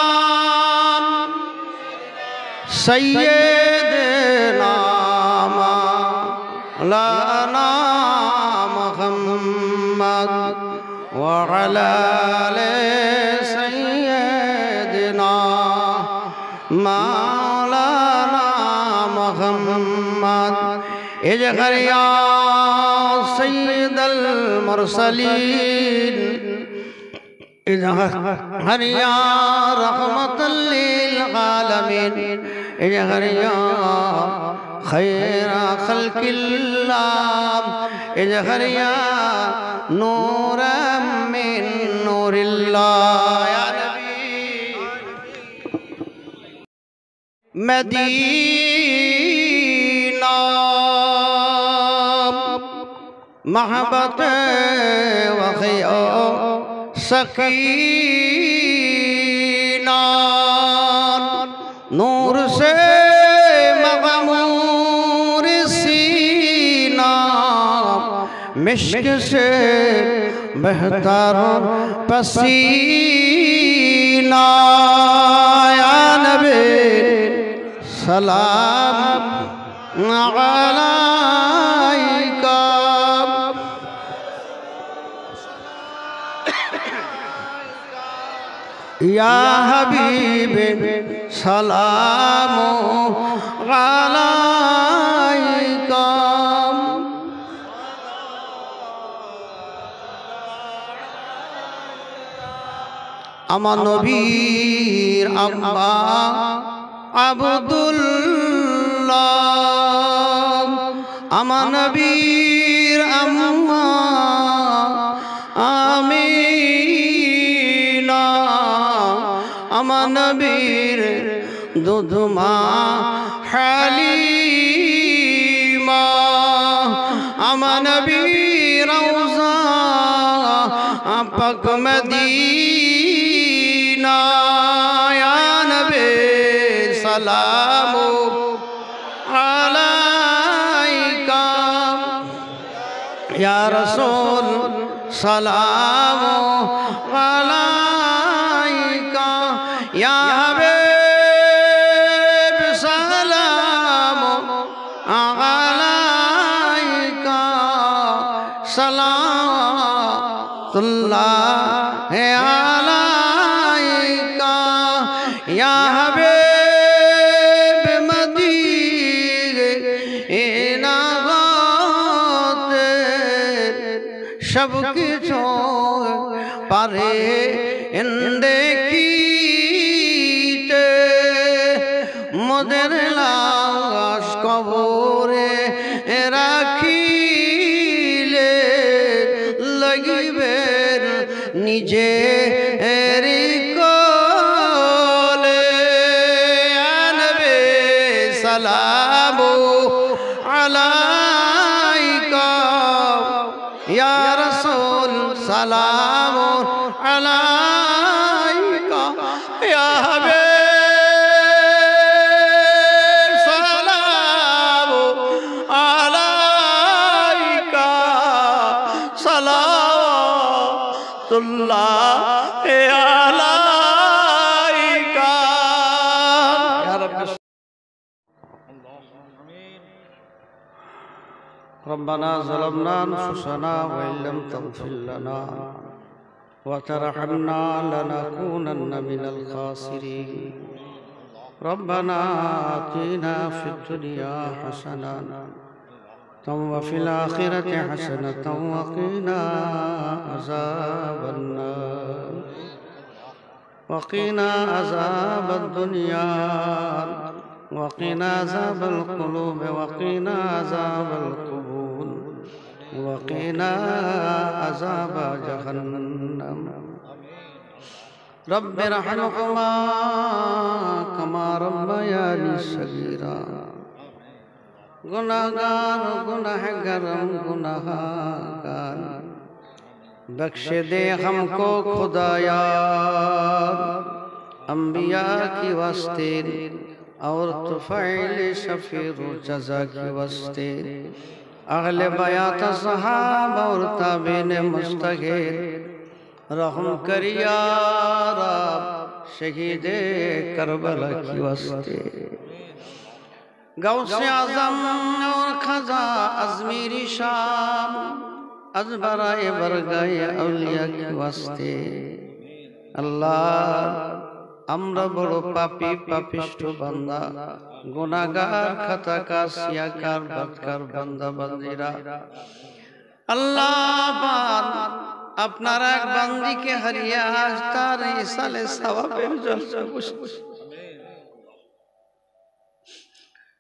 সাইয়্যিদিনা মাওলানা মুহাম্মদ ওয়া আলা আলি সাইয়্যিদিনা মাওলানা মুহাম্মদ ইজহার ইয়া সাইয়্যিদাল মুরসালিন ইজহার ইয়া রাহমাতাল লিল আলামিন ইজহার ইয়া খায়রা খালকিল্লাহ ইজহার ইয়া নূরাম মিন নূরিল্লাহ ইয়া নবী মদিনা महबत वखियो सकीना नूर से मगमूर सीना मिश्क से बेहतर पसीना या नबी सलाम अलैका या हबीब सलाम अलैका আমার নবীর আম্মা আব্দুল্লাহ আমার নবীর আম্মা আমিনা আমার নবীর দুধমা হালিমা আমার নবীর রওজা পাক মদিনা ইয়া নবী সালাম আলাইকা ইয়া রাসূল সালাম আলাইকা ইয়া হাবিব সালাম আলাইকা সালাতুল্লাহ আলাইকা ইয়া হাবিব মদিনা দেখিতে মোদের লাশ কবরে রাখিলে লাগিবে নিজে কোলে আনবে সালামু আলাইকা ইয়া রাসূল সালামু আলাইকা ইয়া হাবিব সালামু আলাইকা সালাতুল্লাহ আলাইকা ইয়া রাব্বি ربنا ظلمنا أنفسنا وإن لم تغفر لنا وترحمنا لنكونن من الخاسرين ربنا آتنا في الدنيا حسنة وفي الآخرة حسنة وقنا عذاب النار وقنا عذاب الدنيا وقنا عذاب القلوب وقنا عذاب القبور وقنا عذاب جهنم رب ارحمهما كما ربياني صغيرا गुनाहगार गुनाहगारम गुनाहगार बख्श दे हमको खुदाया अंबिया की वास्ते और तुफैल शफीर जज़ा की वास्ते अहले बयात सहाबा और ताबीन मुस्तग़ीर रहम करिया रब शहीद करबला की वास्ते गौसे आज़म और खजा अज़मीरी शाम अज़बराए बरगाए औलिया के वास्ते अल्लाह আমরা বড় পাপী পাপিষ্ঠ বান্দা গুনাহগার খাতাকার সিয়াকার বদকার বান্দা বান্দীরা আল্লাহ পাক আপনার এক বান্দীকে হারিয়ে আজ তার ইসালে সওয়াবের জলসা বসে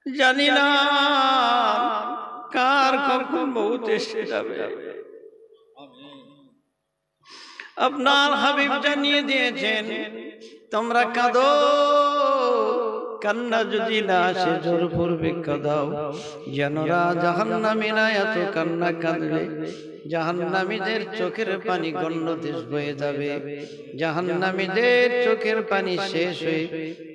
জানি না কার কখন মউত এসে যাবে আপনার হাবিব জানিয়ে দিয়েছেন তোমরা কাঁদো কান্না যদি না আসে জোর পূর্বে কাঁদাও জানোরা জাহান্নামীরা এত কান্না কাঁদবে জাহান্নামীদের চোখের পানি গণ্য দেশ বয়ে যাবে জাহান্নামীদের চোখের পানি শেষ হয়ে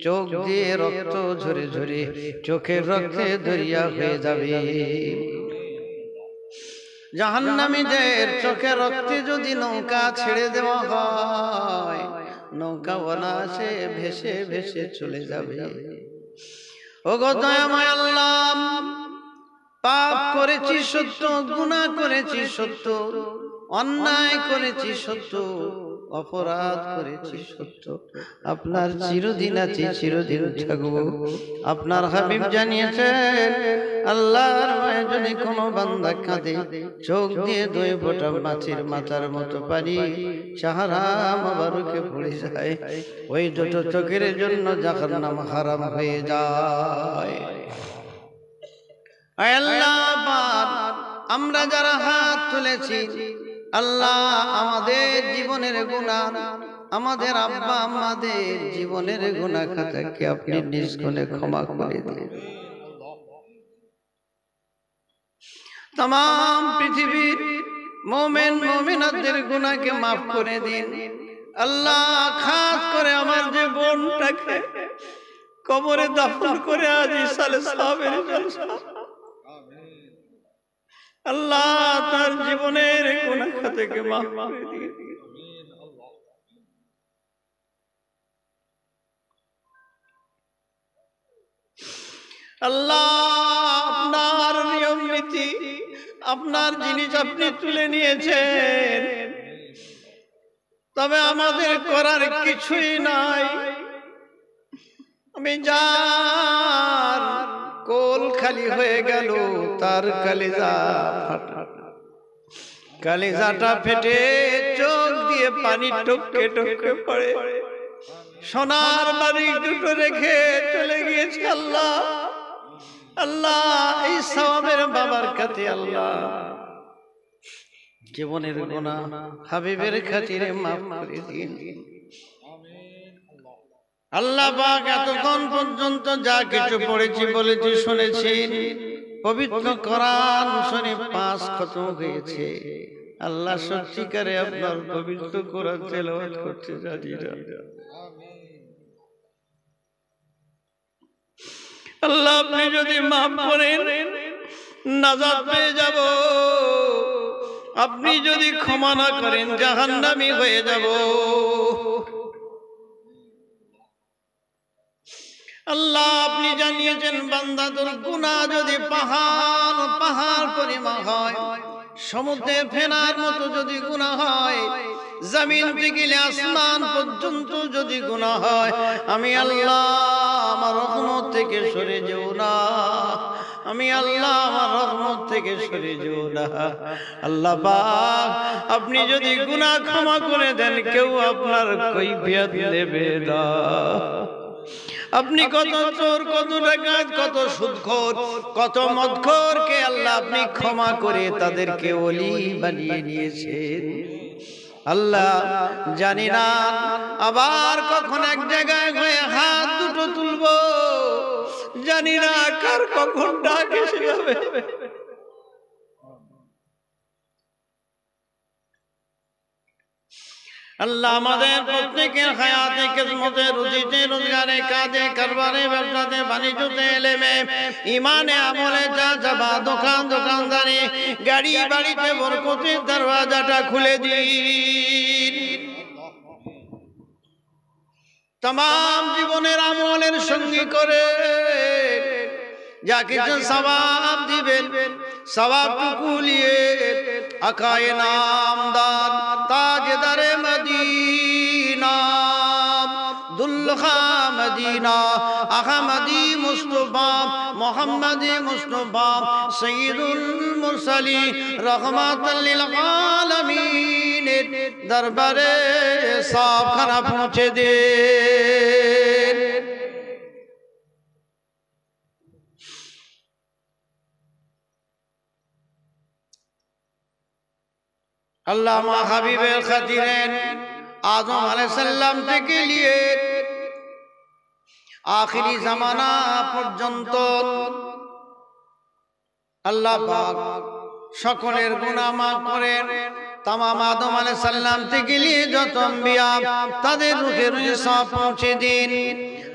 চোখ দিয়ে রক্ত ঝরে ঝরে চোখের রক্তে দরিয়া হয়ে যাবে জাহান্নামীদের চোখের রক্তে যদি নৌকা ছেড়ে দেওয়া হয় নৌকা অনায়াসে ভেসে ভেসে চলে যাবে ওগো দয়াময় আল্লাহ পাপ করেছি সত্য গুনাহ করেছি সত্য অন্যায় করেছি সত্য অপরাধ করেছি সত্য আপনার চিরদিন আছি চিরদিন থাকবো আপনার হাবিব জানিয়েছেন আল্লাহর ভয়ে যদি কোনো বান্দা কাঁদে চোখ দিয়ে 2 ফোঁটা মাছের মাথার মতো পানি চেহারা মোবারকে পড়ে যায় ওই দুটো চোখের জন্য জাহান্নাম হারাম হয়ে যায় আয় আল্লাহ পাক আমরা যারা হাত তুলেছি আল্লাহ আমাদের জীবনের গুনাহ আমাদের আব্বা আমাদের জীবনের গুনাহ খাতাকে আপনি নিজ গুণে ক্ষমা করে দিন तमाम পৃথিবীর মুমিন মুমিনাতদের গুনাহকে maaf করে দিন আল্লাহ খাস করে আমার যে বোনটাকে কবরে দাফন করে আজ ইসালে সাহেবের জলসা আল্লাহ তার জীবনের গুনাহ খাতাকে maaf করে দিন আল্লাহ আপনার নিয়ম নীতি আপনার জিনিস আপনি তুলে নিয়েছেন তবে আমাদের করার কিছুই নাই আমি যার কোল খালি হয়ে গেল তার কলিজা ফাটা কলিজাটা ফেটে চোখ দিয়ে দিয়ে পানি টপকে টপকে পড়ে। সোনার বাড়ি দুটো রেখে চলে গিয়েছে আল্লাহ। আল্লাহ এই সওয়াবের বাবার কাছে আল্লাহ জীবনের গুনাহ হাবিবের খাতিরে মাফ করে দিন। আল্লাহ পাক এতক্ষণ পর্যন্ত যা কিছু পড়েছি বলেছি শুনেছি, পবিত্র কোরআন শরীফ 5 খতম হয়েছে। আল্লাহ সত্যিকারে আপনার পবিত্র কোরআন তেলাওয়াত করতে জানি না। আল্লাহ আপনি যদি মাফ করেন নাজাত পেয়ে যাব, আপনি যদি ক্ষমা না করেন জাহান্নামী হয়ে যাব। আল্লাহ আপনি জানিয়েছেন বান্দাদের গুনাহ যদি পাহাড় পাহাড় পরিমাণ হয়, সমুদ্রে ফেনার মতো যদি গুনাহ হয়, জমিন থেকে আসমান পর্যন্ত যদি গুনাহ হয়, আমি আল্লাহ আমার রহমত থেকে সরে যেও না। আমি আল্লাহ আমার রহমত থেকে সরে যেও না। আল্লাহ পাক আপনি যদি গুনাহ ক্ষমা করে দেন, কেউ আপনার কৈফিয়ত দেবে না। আপনি কত চোর, কত ডাকাত, কত সুদখোর, কত মদখোরকে আল্লাহ আপনি ক্ষমা করে তাদেরকে ওলি বানিয়ে নিয়েছেন। আল্লাহ জানি না আবার কখন এক জায়গায় হয়ে হাত দুটো তুলবো, জানি না কার কখন ডাক এসে যাবে। আল্লাহ আমাদের প্রত্যেকের হায়াতে, কিসমতে, রুজিতে, রোজগারে, কাজে, কারবারে, ব্যবসাতে, বাণিজ্যতে, এলেমে, ইমানে, আমলে, চাষাবা, দোকান, দোকানদারি, গাড়ি বাড়িতে বরকতের দরওয়াজাটা খুলে দিন। तमाम জীবনের আমলের সঙ্গী করে যা কিছু সওয়াব দিবেন, সওয়াবটুকু নিয়ে আকায়ে নামদার তাজদারে মদিনা দুলখা মদিনা আহমদি মুস্তাফা মুহাম্মদি মুস্তাফা সৈয়দুল মুরসালিন রহমাতুল লিল আলামিন দরবারে সবখানা পৌঁছে দেন। আল্লাহ মা হাবিবের খাতিরে আদম আলাইহিস সালাম থেকে নিয়ে আখিরি জামানা পর্যন্ত আল্লাহ পাক সকলের গুনাহ মাফ করেন। तमाम आदम अलैहिस सलाम থেকে নিয়ে যত আম্বিয়া তাদের রূহে রূহে সব পৌঁছে দিন।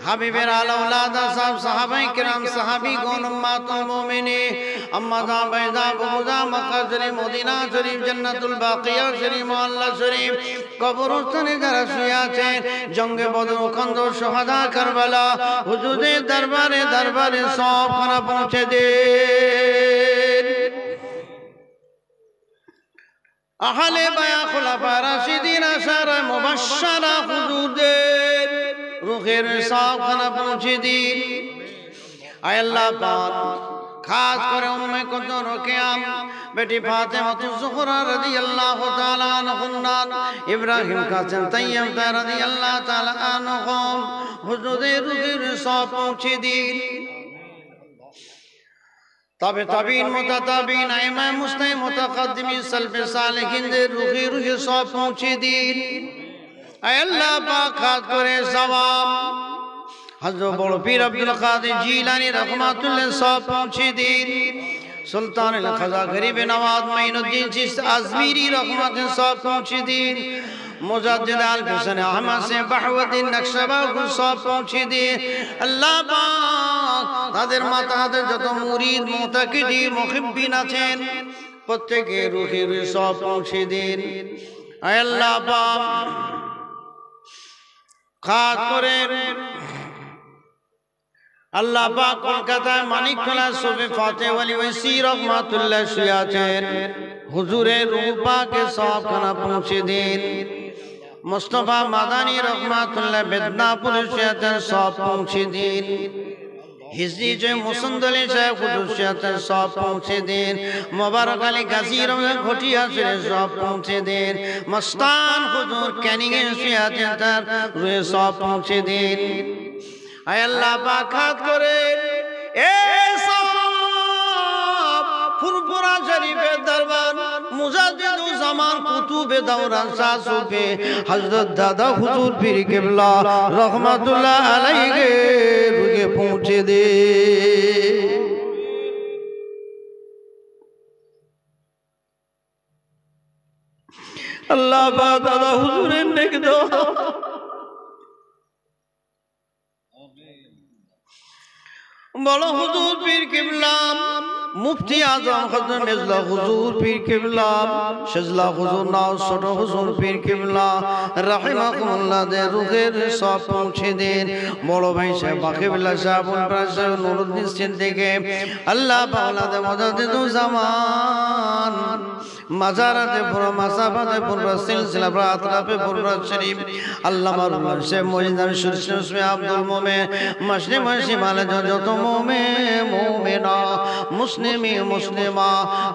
হাবিবের আলা আওলাদ সাহাব সাহাবায়ে কিরাম সাহাবীগণ উম্মাতুল মুমিনিন আম্মা যা বাইদা বুজা মক্কা শরীফ মদিনা শরীফ জান্নাতুল বাকিয়া শরীফ মুআল্লা শরীফ কবরস্থানে যারা শুয়ে আছেন, জঙ্গে বদর খন্দক শুহাদা কারবালা হুজুরের দরবারে দরবারে সব খানা পৌঁছে দেন। আহলে বায়া খুলাফা রাশিদিন আশারা মুবাশশারা হুজুরদের রূহের সবখানা পৌঁছে দিন। আয় আল্লাহ পাক খাস করে উম্মে কুলসুম রোকেয়াম বেটি ফাতেমা জোহরা রাদিয়াল্লাহু তাআলা আনহা, ইব্রাহিম কাসেম তাইয়্যিব রাদিয়াল্লাহু তাআলা আনহুম হুজুরের রূহের সব পৌঁছে দিন। তবে তাবিন মুতাতাবিন আইমা মুস্তাহিদ মুতাকাদ্দিমিন সালফে সালেহিনদের রূহে রূহে সব পৌঁছে দিন। আয় আল্লাহ পাক খাস করে সওয়াব হযরত বড় পীর আব্দুল কাদের জিলানী রাহমাতুল্লাহ সব পৌঁছে দিন। সুলতান আল খাজা গরিব নওয়াজ মাইনুদ্দিন চিশতি আজমিরি রাহমাতুল্লাহ সব পৌঁছে দিন। মুজাদ্দিদ আল হোসেন আহমদ সে বাহউদ্দিন নকশবন্দ সব পৌঁছে দিন। আল্লাহ পাক তাদের মাতাদের যত মুরিদ মুতাকিদিন মুহিব্বিন আছেন প্রত্যেকের রূহে রূহে সব পৌঁছে দিন। আয় আল্লাহ পাক খাস করে আল্লাহ পাক কলকাতায় মানিকখোলা সুফি ফাতেহ ওয়ালি ওয়াইসি রহমাতুল্লাহ শুয়ে আছেন, হুজুরের রূহ পাকে সবখানা পৌঁছে দিন। মুস্তাফা মাদানী রহমাতুল্লাহ বেদনাপুরে শুয়ে আছেন, সব পৌঁছে দিন। हिजरी जो मुसंदली से खुदूसियत सब पहुँचे दिन मुबारक अली गजीर में घोटिया से सब पहुँचे दिन मस्तान हुजूर कैनिंगे से आजंतर वे सब पहुँचे दिन आय अल्लाह बाखात करे ए सब फुरफुरा शरीफे दरबार मुजाद्दिद ज़मान कुतुबे दौरान सासूफे हजरत दादा हुजूर पीर किबला रहमतुल्लाह अलैहि के रुके पहुँचे दे अल्लाह बा दादा हुजूर ने दो बोलो हुजूर पीर किबला मुफ्ती आजम खत्म मिजला हुजूर पीर किबला शजला हुजूर नाव छोटो हुजूर पीर किबला रहमतुल्लाह दे रुहेर सब पहुँचे देन बड़ो भाई साहब बाकिबिल्लाह साहब उन पर साहब नूरुद्दीन सिद्दीकी अल्लाह पावला दे मुजाद्दिद ज़मान मज़ाराते पुरा मसाफाते पुरा सिलसिला पुरा अतराफे पुरा शरीफ अल्लाह मारुल्लाह से मोइंदर शुरश में अब्दुल मोमेन मशरिक़ शिमाल जो तो मोमेन मोमेना मुस्लिमी मुस्लिमा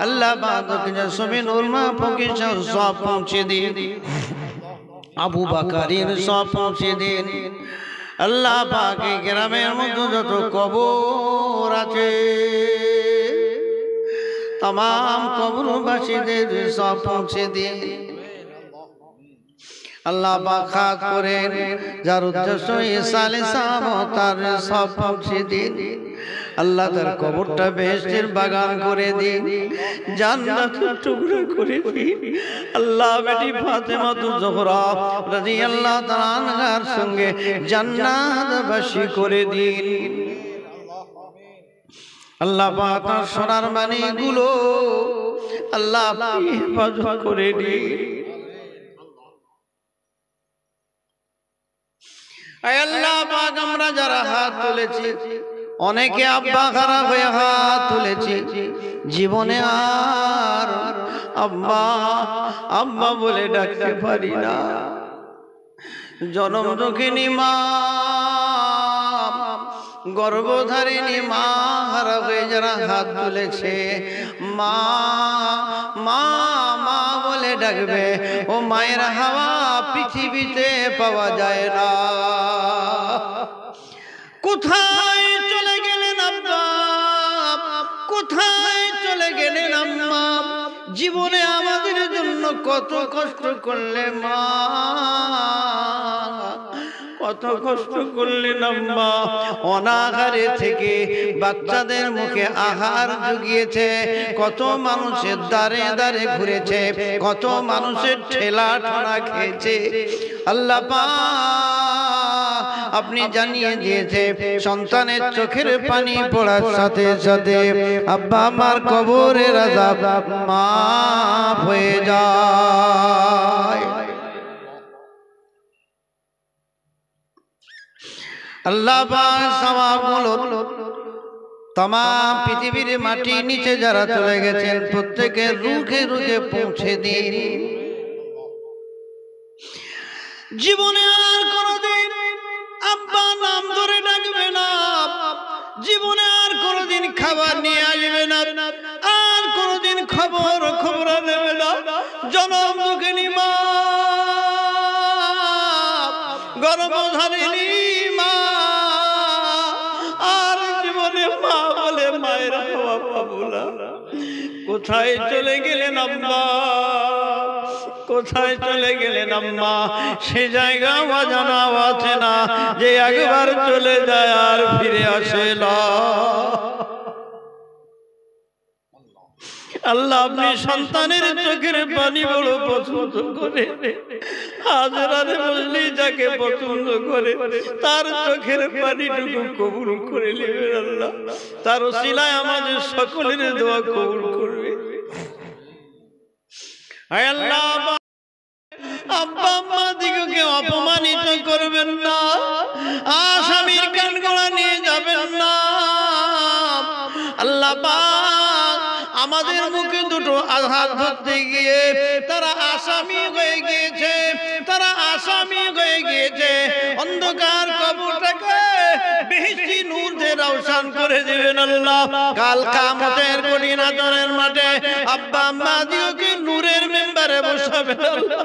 अल्लाह बादो के जसमी नूरमा पोकी सब पहुँचे दी अबू बकरीर सब पहुँचे दिन अल्लाह पाके ग्रामेर मध्य जो तो कबर आछे तमाम कबरबासीদের सब पहुँचे दिन अल्लाह बाखात करें जार उद्देश्य साले साहब तार सब पहुँचे दिन अल्लाह तार कबरटा बेहेश्तेर बागान करे दिन জান্নাতের টুকরা করে দিন अल्लाह बेटी फातिमा ज़हरा রাদিয়াল্লাহু তাআলা আনহার সঙ্গে জান্নাতবাসী করে দিন अल्लाह पाक सोनार मानी गुलो अल्लाह हिफाजत करे दी आय अल्लाह पाक আমরা যারা হাত তুলেছি অনেকে আব্বা খারাপ হয়ে হাত তুলেছি জীবনে আর আব্বা আব্বা বলে ডাকতে পারি না জনম দুঃখিনী মা गर्भधारिणी माँ हरा हुए जरा हाथ तुलेছে মা মা মা বলে ডাকবে ও মায়ের হাওয়া পৃথিবীতে পাওয়া যায় না কোথায় চলে গেলেন আব্বা কোথায় চলে গেলেন আম্মা জীবনে আমাদের জন্য কত কষ্ট করলে মা কত কষ্ট করলেন আম্মা অনাহারে থেকে বাচ্চাদের মুখে আহার জুগিয়েছে কত মানুষের দাঁড়ে দাঁড়ে ঘুরেছে কত মানুষের ঠেলা ঠোনা খেয়েছে আল্লাহ পাক আপনি জানিয়ে দিয়েছে সন্তানের চোখের পানি পড়ার সাথে সাথে আব্বা আমার কবরের আযাব মাফ হয়ে যায় अल्लाह पाक सवाबগুলো तमाम पृथ्वीर माटी नीचे যারা চলে গেছেন প্রত্যেকের রুখে রুখে পৌঁছে দিন জীবনে আর কোনোদিন আব্বা নাম ধরে ডাকবে না জীবনে আর কোনোদিন খাবার নিয়ে আসবে না আর কোনোদিন খবর নেবে না জনম দুঃখিনী মা গর্ভধারিণী কোথায় চলে গেলেন আম্মা কোথায় চলে গেলেন আম্মা সে জায়গা অজানা আছে না যে একবার চলে যায় আর ফিরে আসে না আল্লাহ আপনি সন্তানের চোখের পানি বড় পছন্দ করে হাজরাতে বসলি যাকে পছন্দ করে তার চোখের পানিটুকু কবুল করে নেবেন আল্লাহ তার ওসিলায় আমাদের সকলের দোয়া কবুল করবে আয় আল্লাহ আব্বা আম্মা দিগকে অপমানিত করবেন না আসামির কাঠগড়া নিয়ে যাবেন না আল্লাহ পাক আমাদের মুখে দুটো আঘাত ধরতে গিয়ে তারা আসামি হয়ে গিয়েছে অন্ধকার কবরটাকে বেহেশতি নূর দিয়ে রওশন করে দিবেন আল্লাহ। কাল কিয়ামতের কঠিন আদরের মাঠে আব্বা আম্মা দিওকে নূরের মেম্বারে বসাবেন আল্লাহ।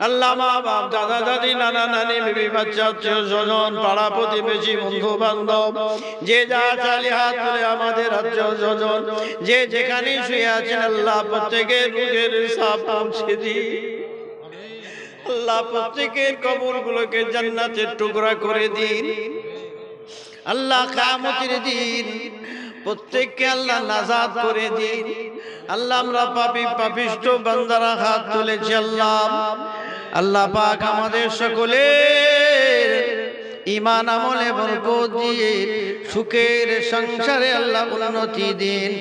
আল্লাহ মা বাপ দাদা দাদি নানা নানি বিবি বাচ্চা আত্মীয় স্বজন পাড়া প্রতিবেশী বন্ধু বান্ধব যে যা চালি হাত তুলে আমাদের আত্মীয় স্বজন যে যেখানে শুয়ে আছেন আল্লাহ প্রত্যেকের রুহের সাপ পৌঁছে দিন আল্লাহ। প্রত্যেকের কবরগুলোকে জান্নাতের টুকরা করে দিন আল্লাহ। কিয়ামতের দিন প্রত্যেককে আল্লাহ নাজাত করে দিন আল্লাহ। আমরা পাপী পাপিষ্ঠ বান্দারা হাত তুলেছি আল্লাহ। আল্লাহ পাক আমাদের সকলের ঈমান আমলে বরকত দিয়ে সুখের সংসারে আল্লাহ উন্নতি দিন,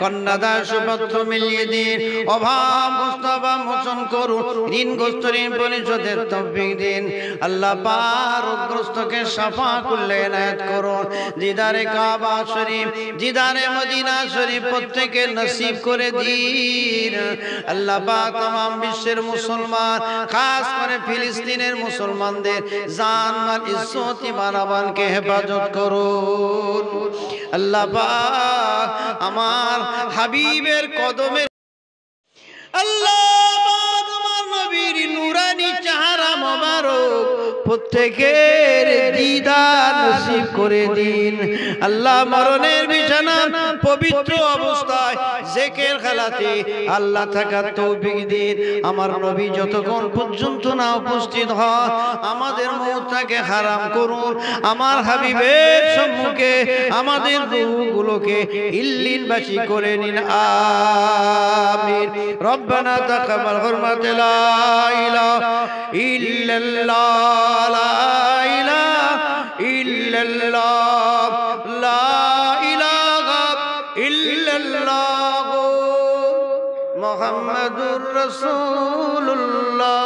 কন্যাদার সুপাত্র মিলিয়ে দিন, অভাবগ্রস্ত অভাব মোচন করুন, ঋণগ্রস্ত ঋণ পরিশোধের তৌফিক দিন আল্লাহ। পারগ্রস্তকে সাফা করলে এনায়েত করুন। দিদারে কাবা শরীফ দিদারে মদিনা শরীফ প্রত্যেকে নসিব করে দিন আল্লাহ পাক। तमाम বিশ্বের মুসলমান খাস করে ফিলিস্তিনের মুসলমানদের জান মাল ইজ্জত ইমানকে হেফাজত করুন আল্লাহ পাক। আমার হাবিবের কদমে আল্লাহ পাক আমার নবীর নূরানি চেহারা মোবারক প্রত্যেকের দিদার নসিব করে দিন আল্লাহ। মরণের বিছানা পবিত্র অবস্থায় জিকির খালাতে আল্লাহ থাকার তৌফিক দিন। আমার নবী যতক্ষণ পর্যন্ত না উপস্থিত হয় আমাদের মওতটাকে হারাম করুন। আমার হাবিবের সম্মুখে আমাদের রূহগুলোকে ইল্লিনবাসী করে নিন আমিন। রব্বানা তাকাব্বাল হুরমাতে লা ইলাহা ইল্লাল্লাহ লা ইলাহা ইল্লাল্লাহ লা ইলাহা ইল্লাল্লাহ মুহাম্মাদুর রাসূলুল্লাহ।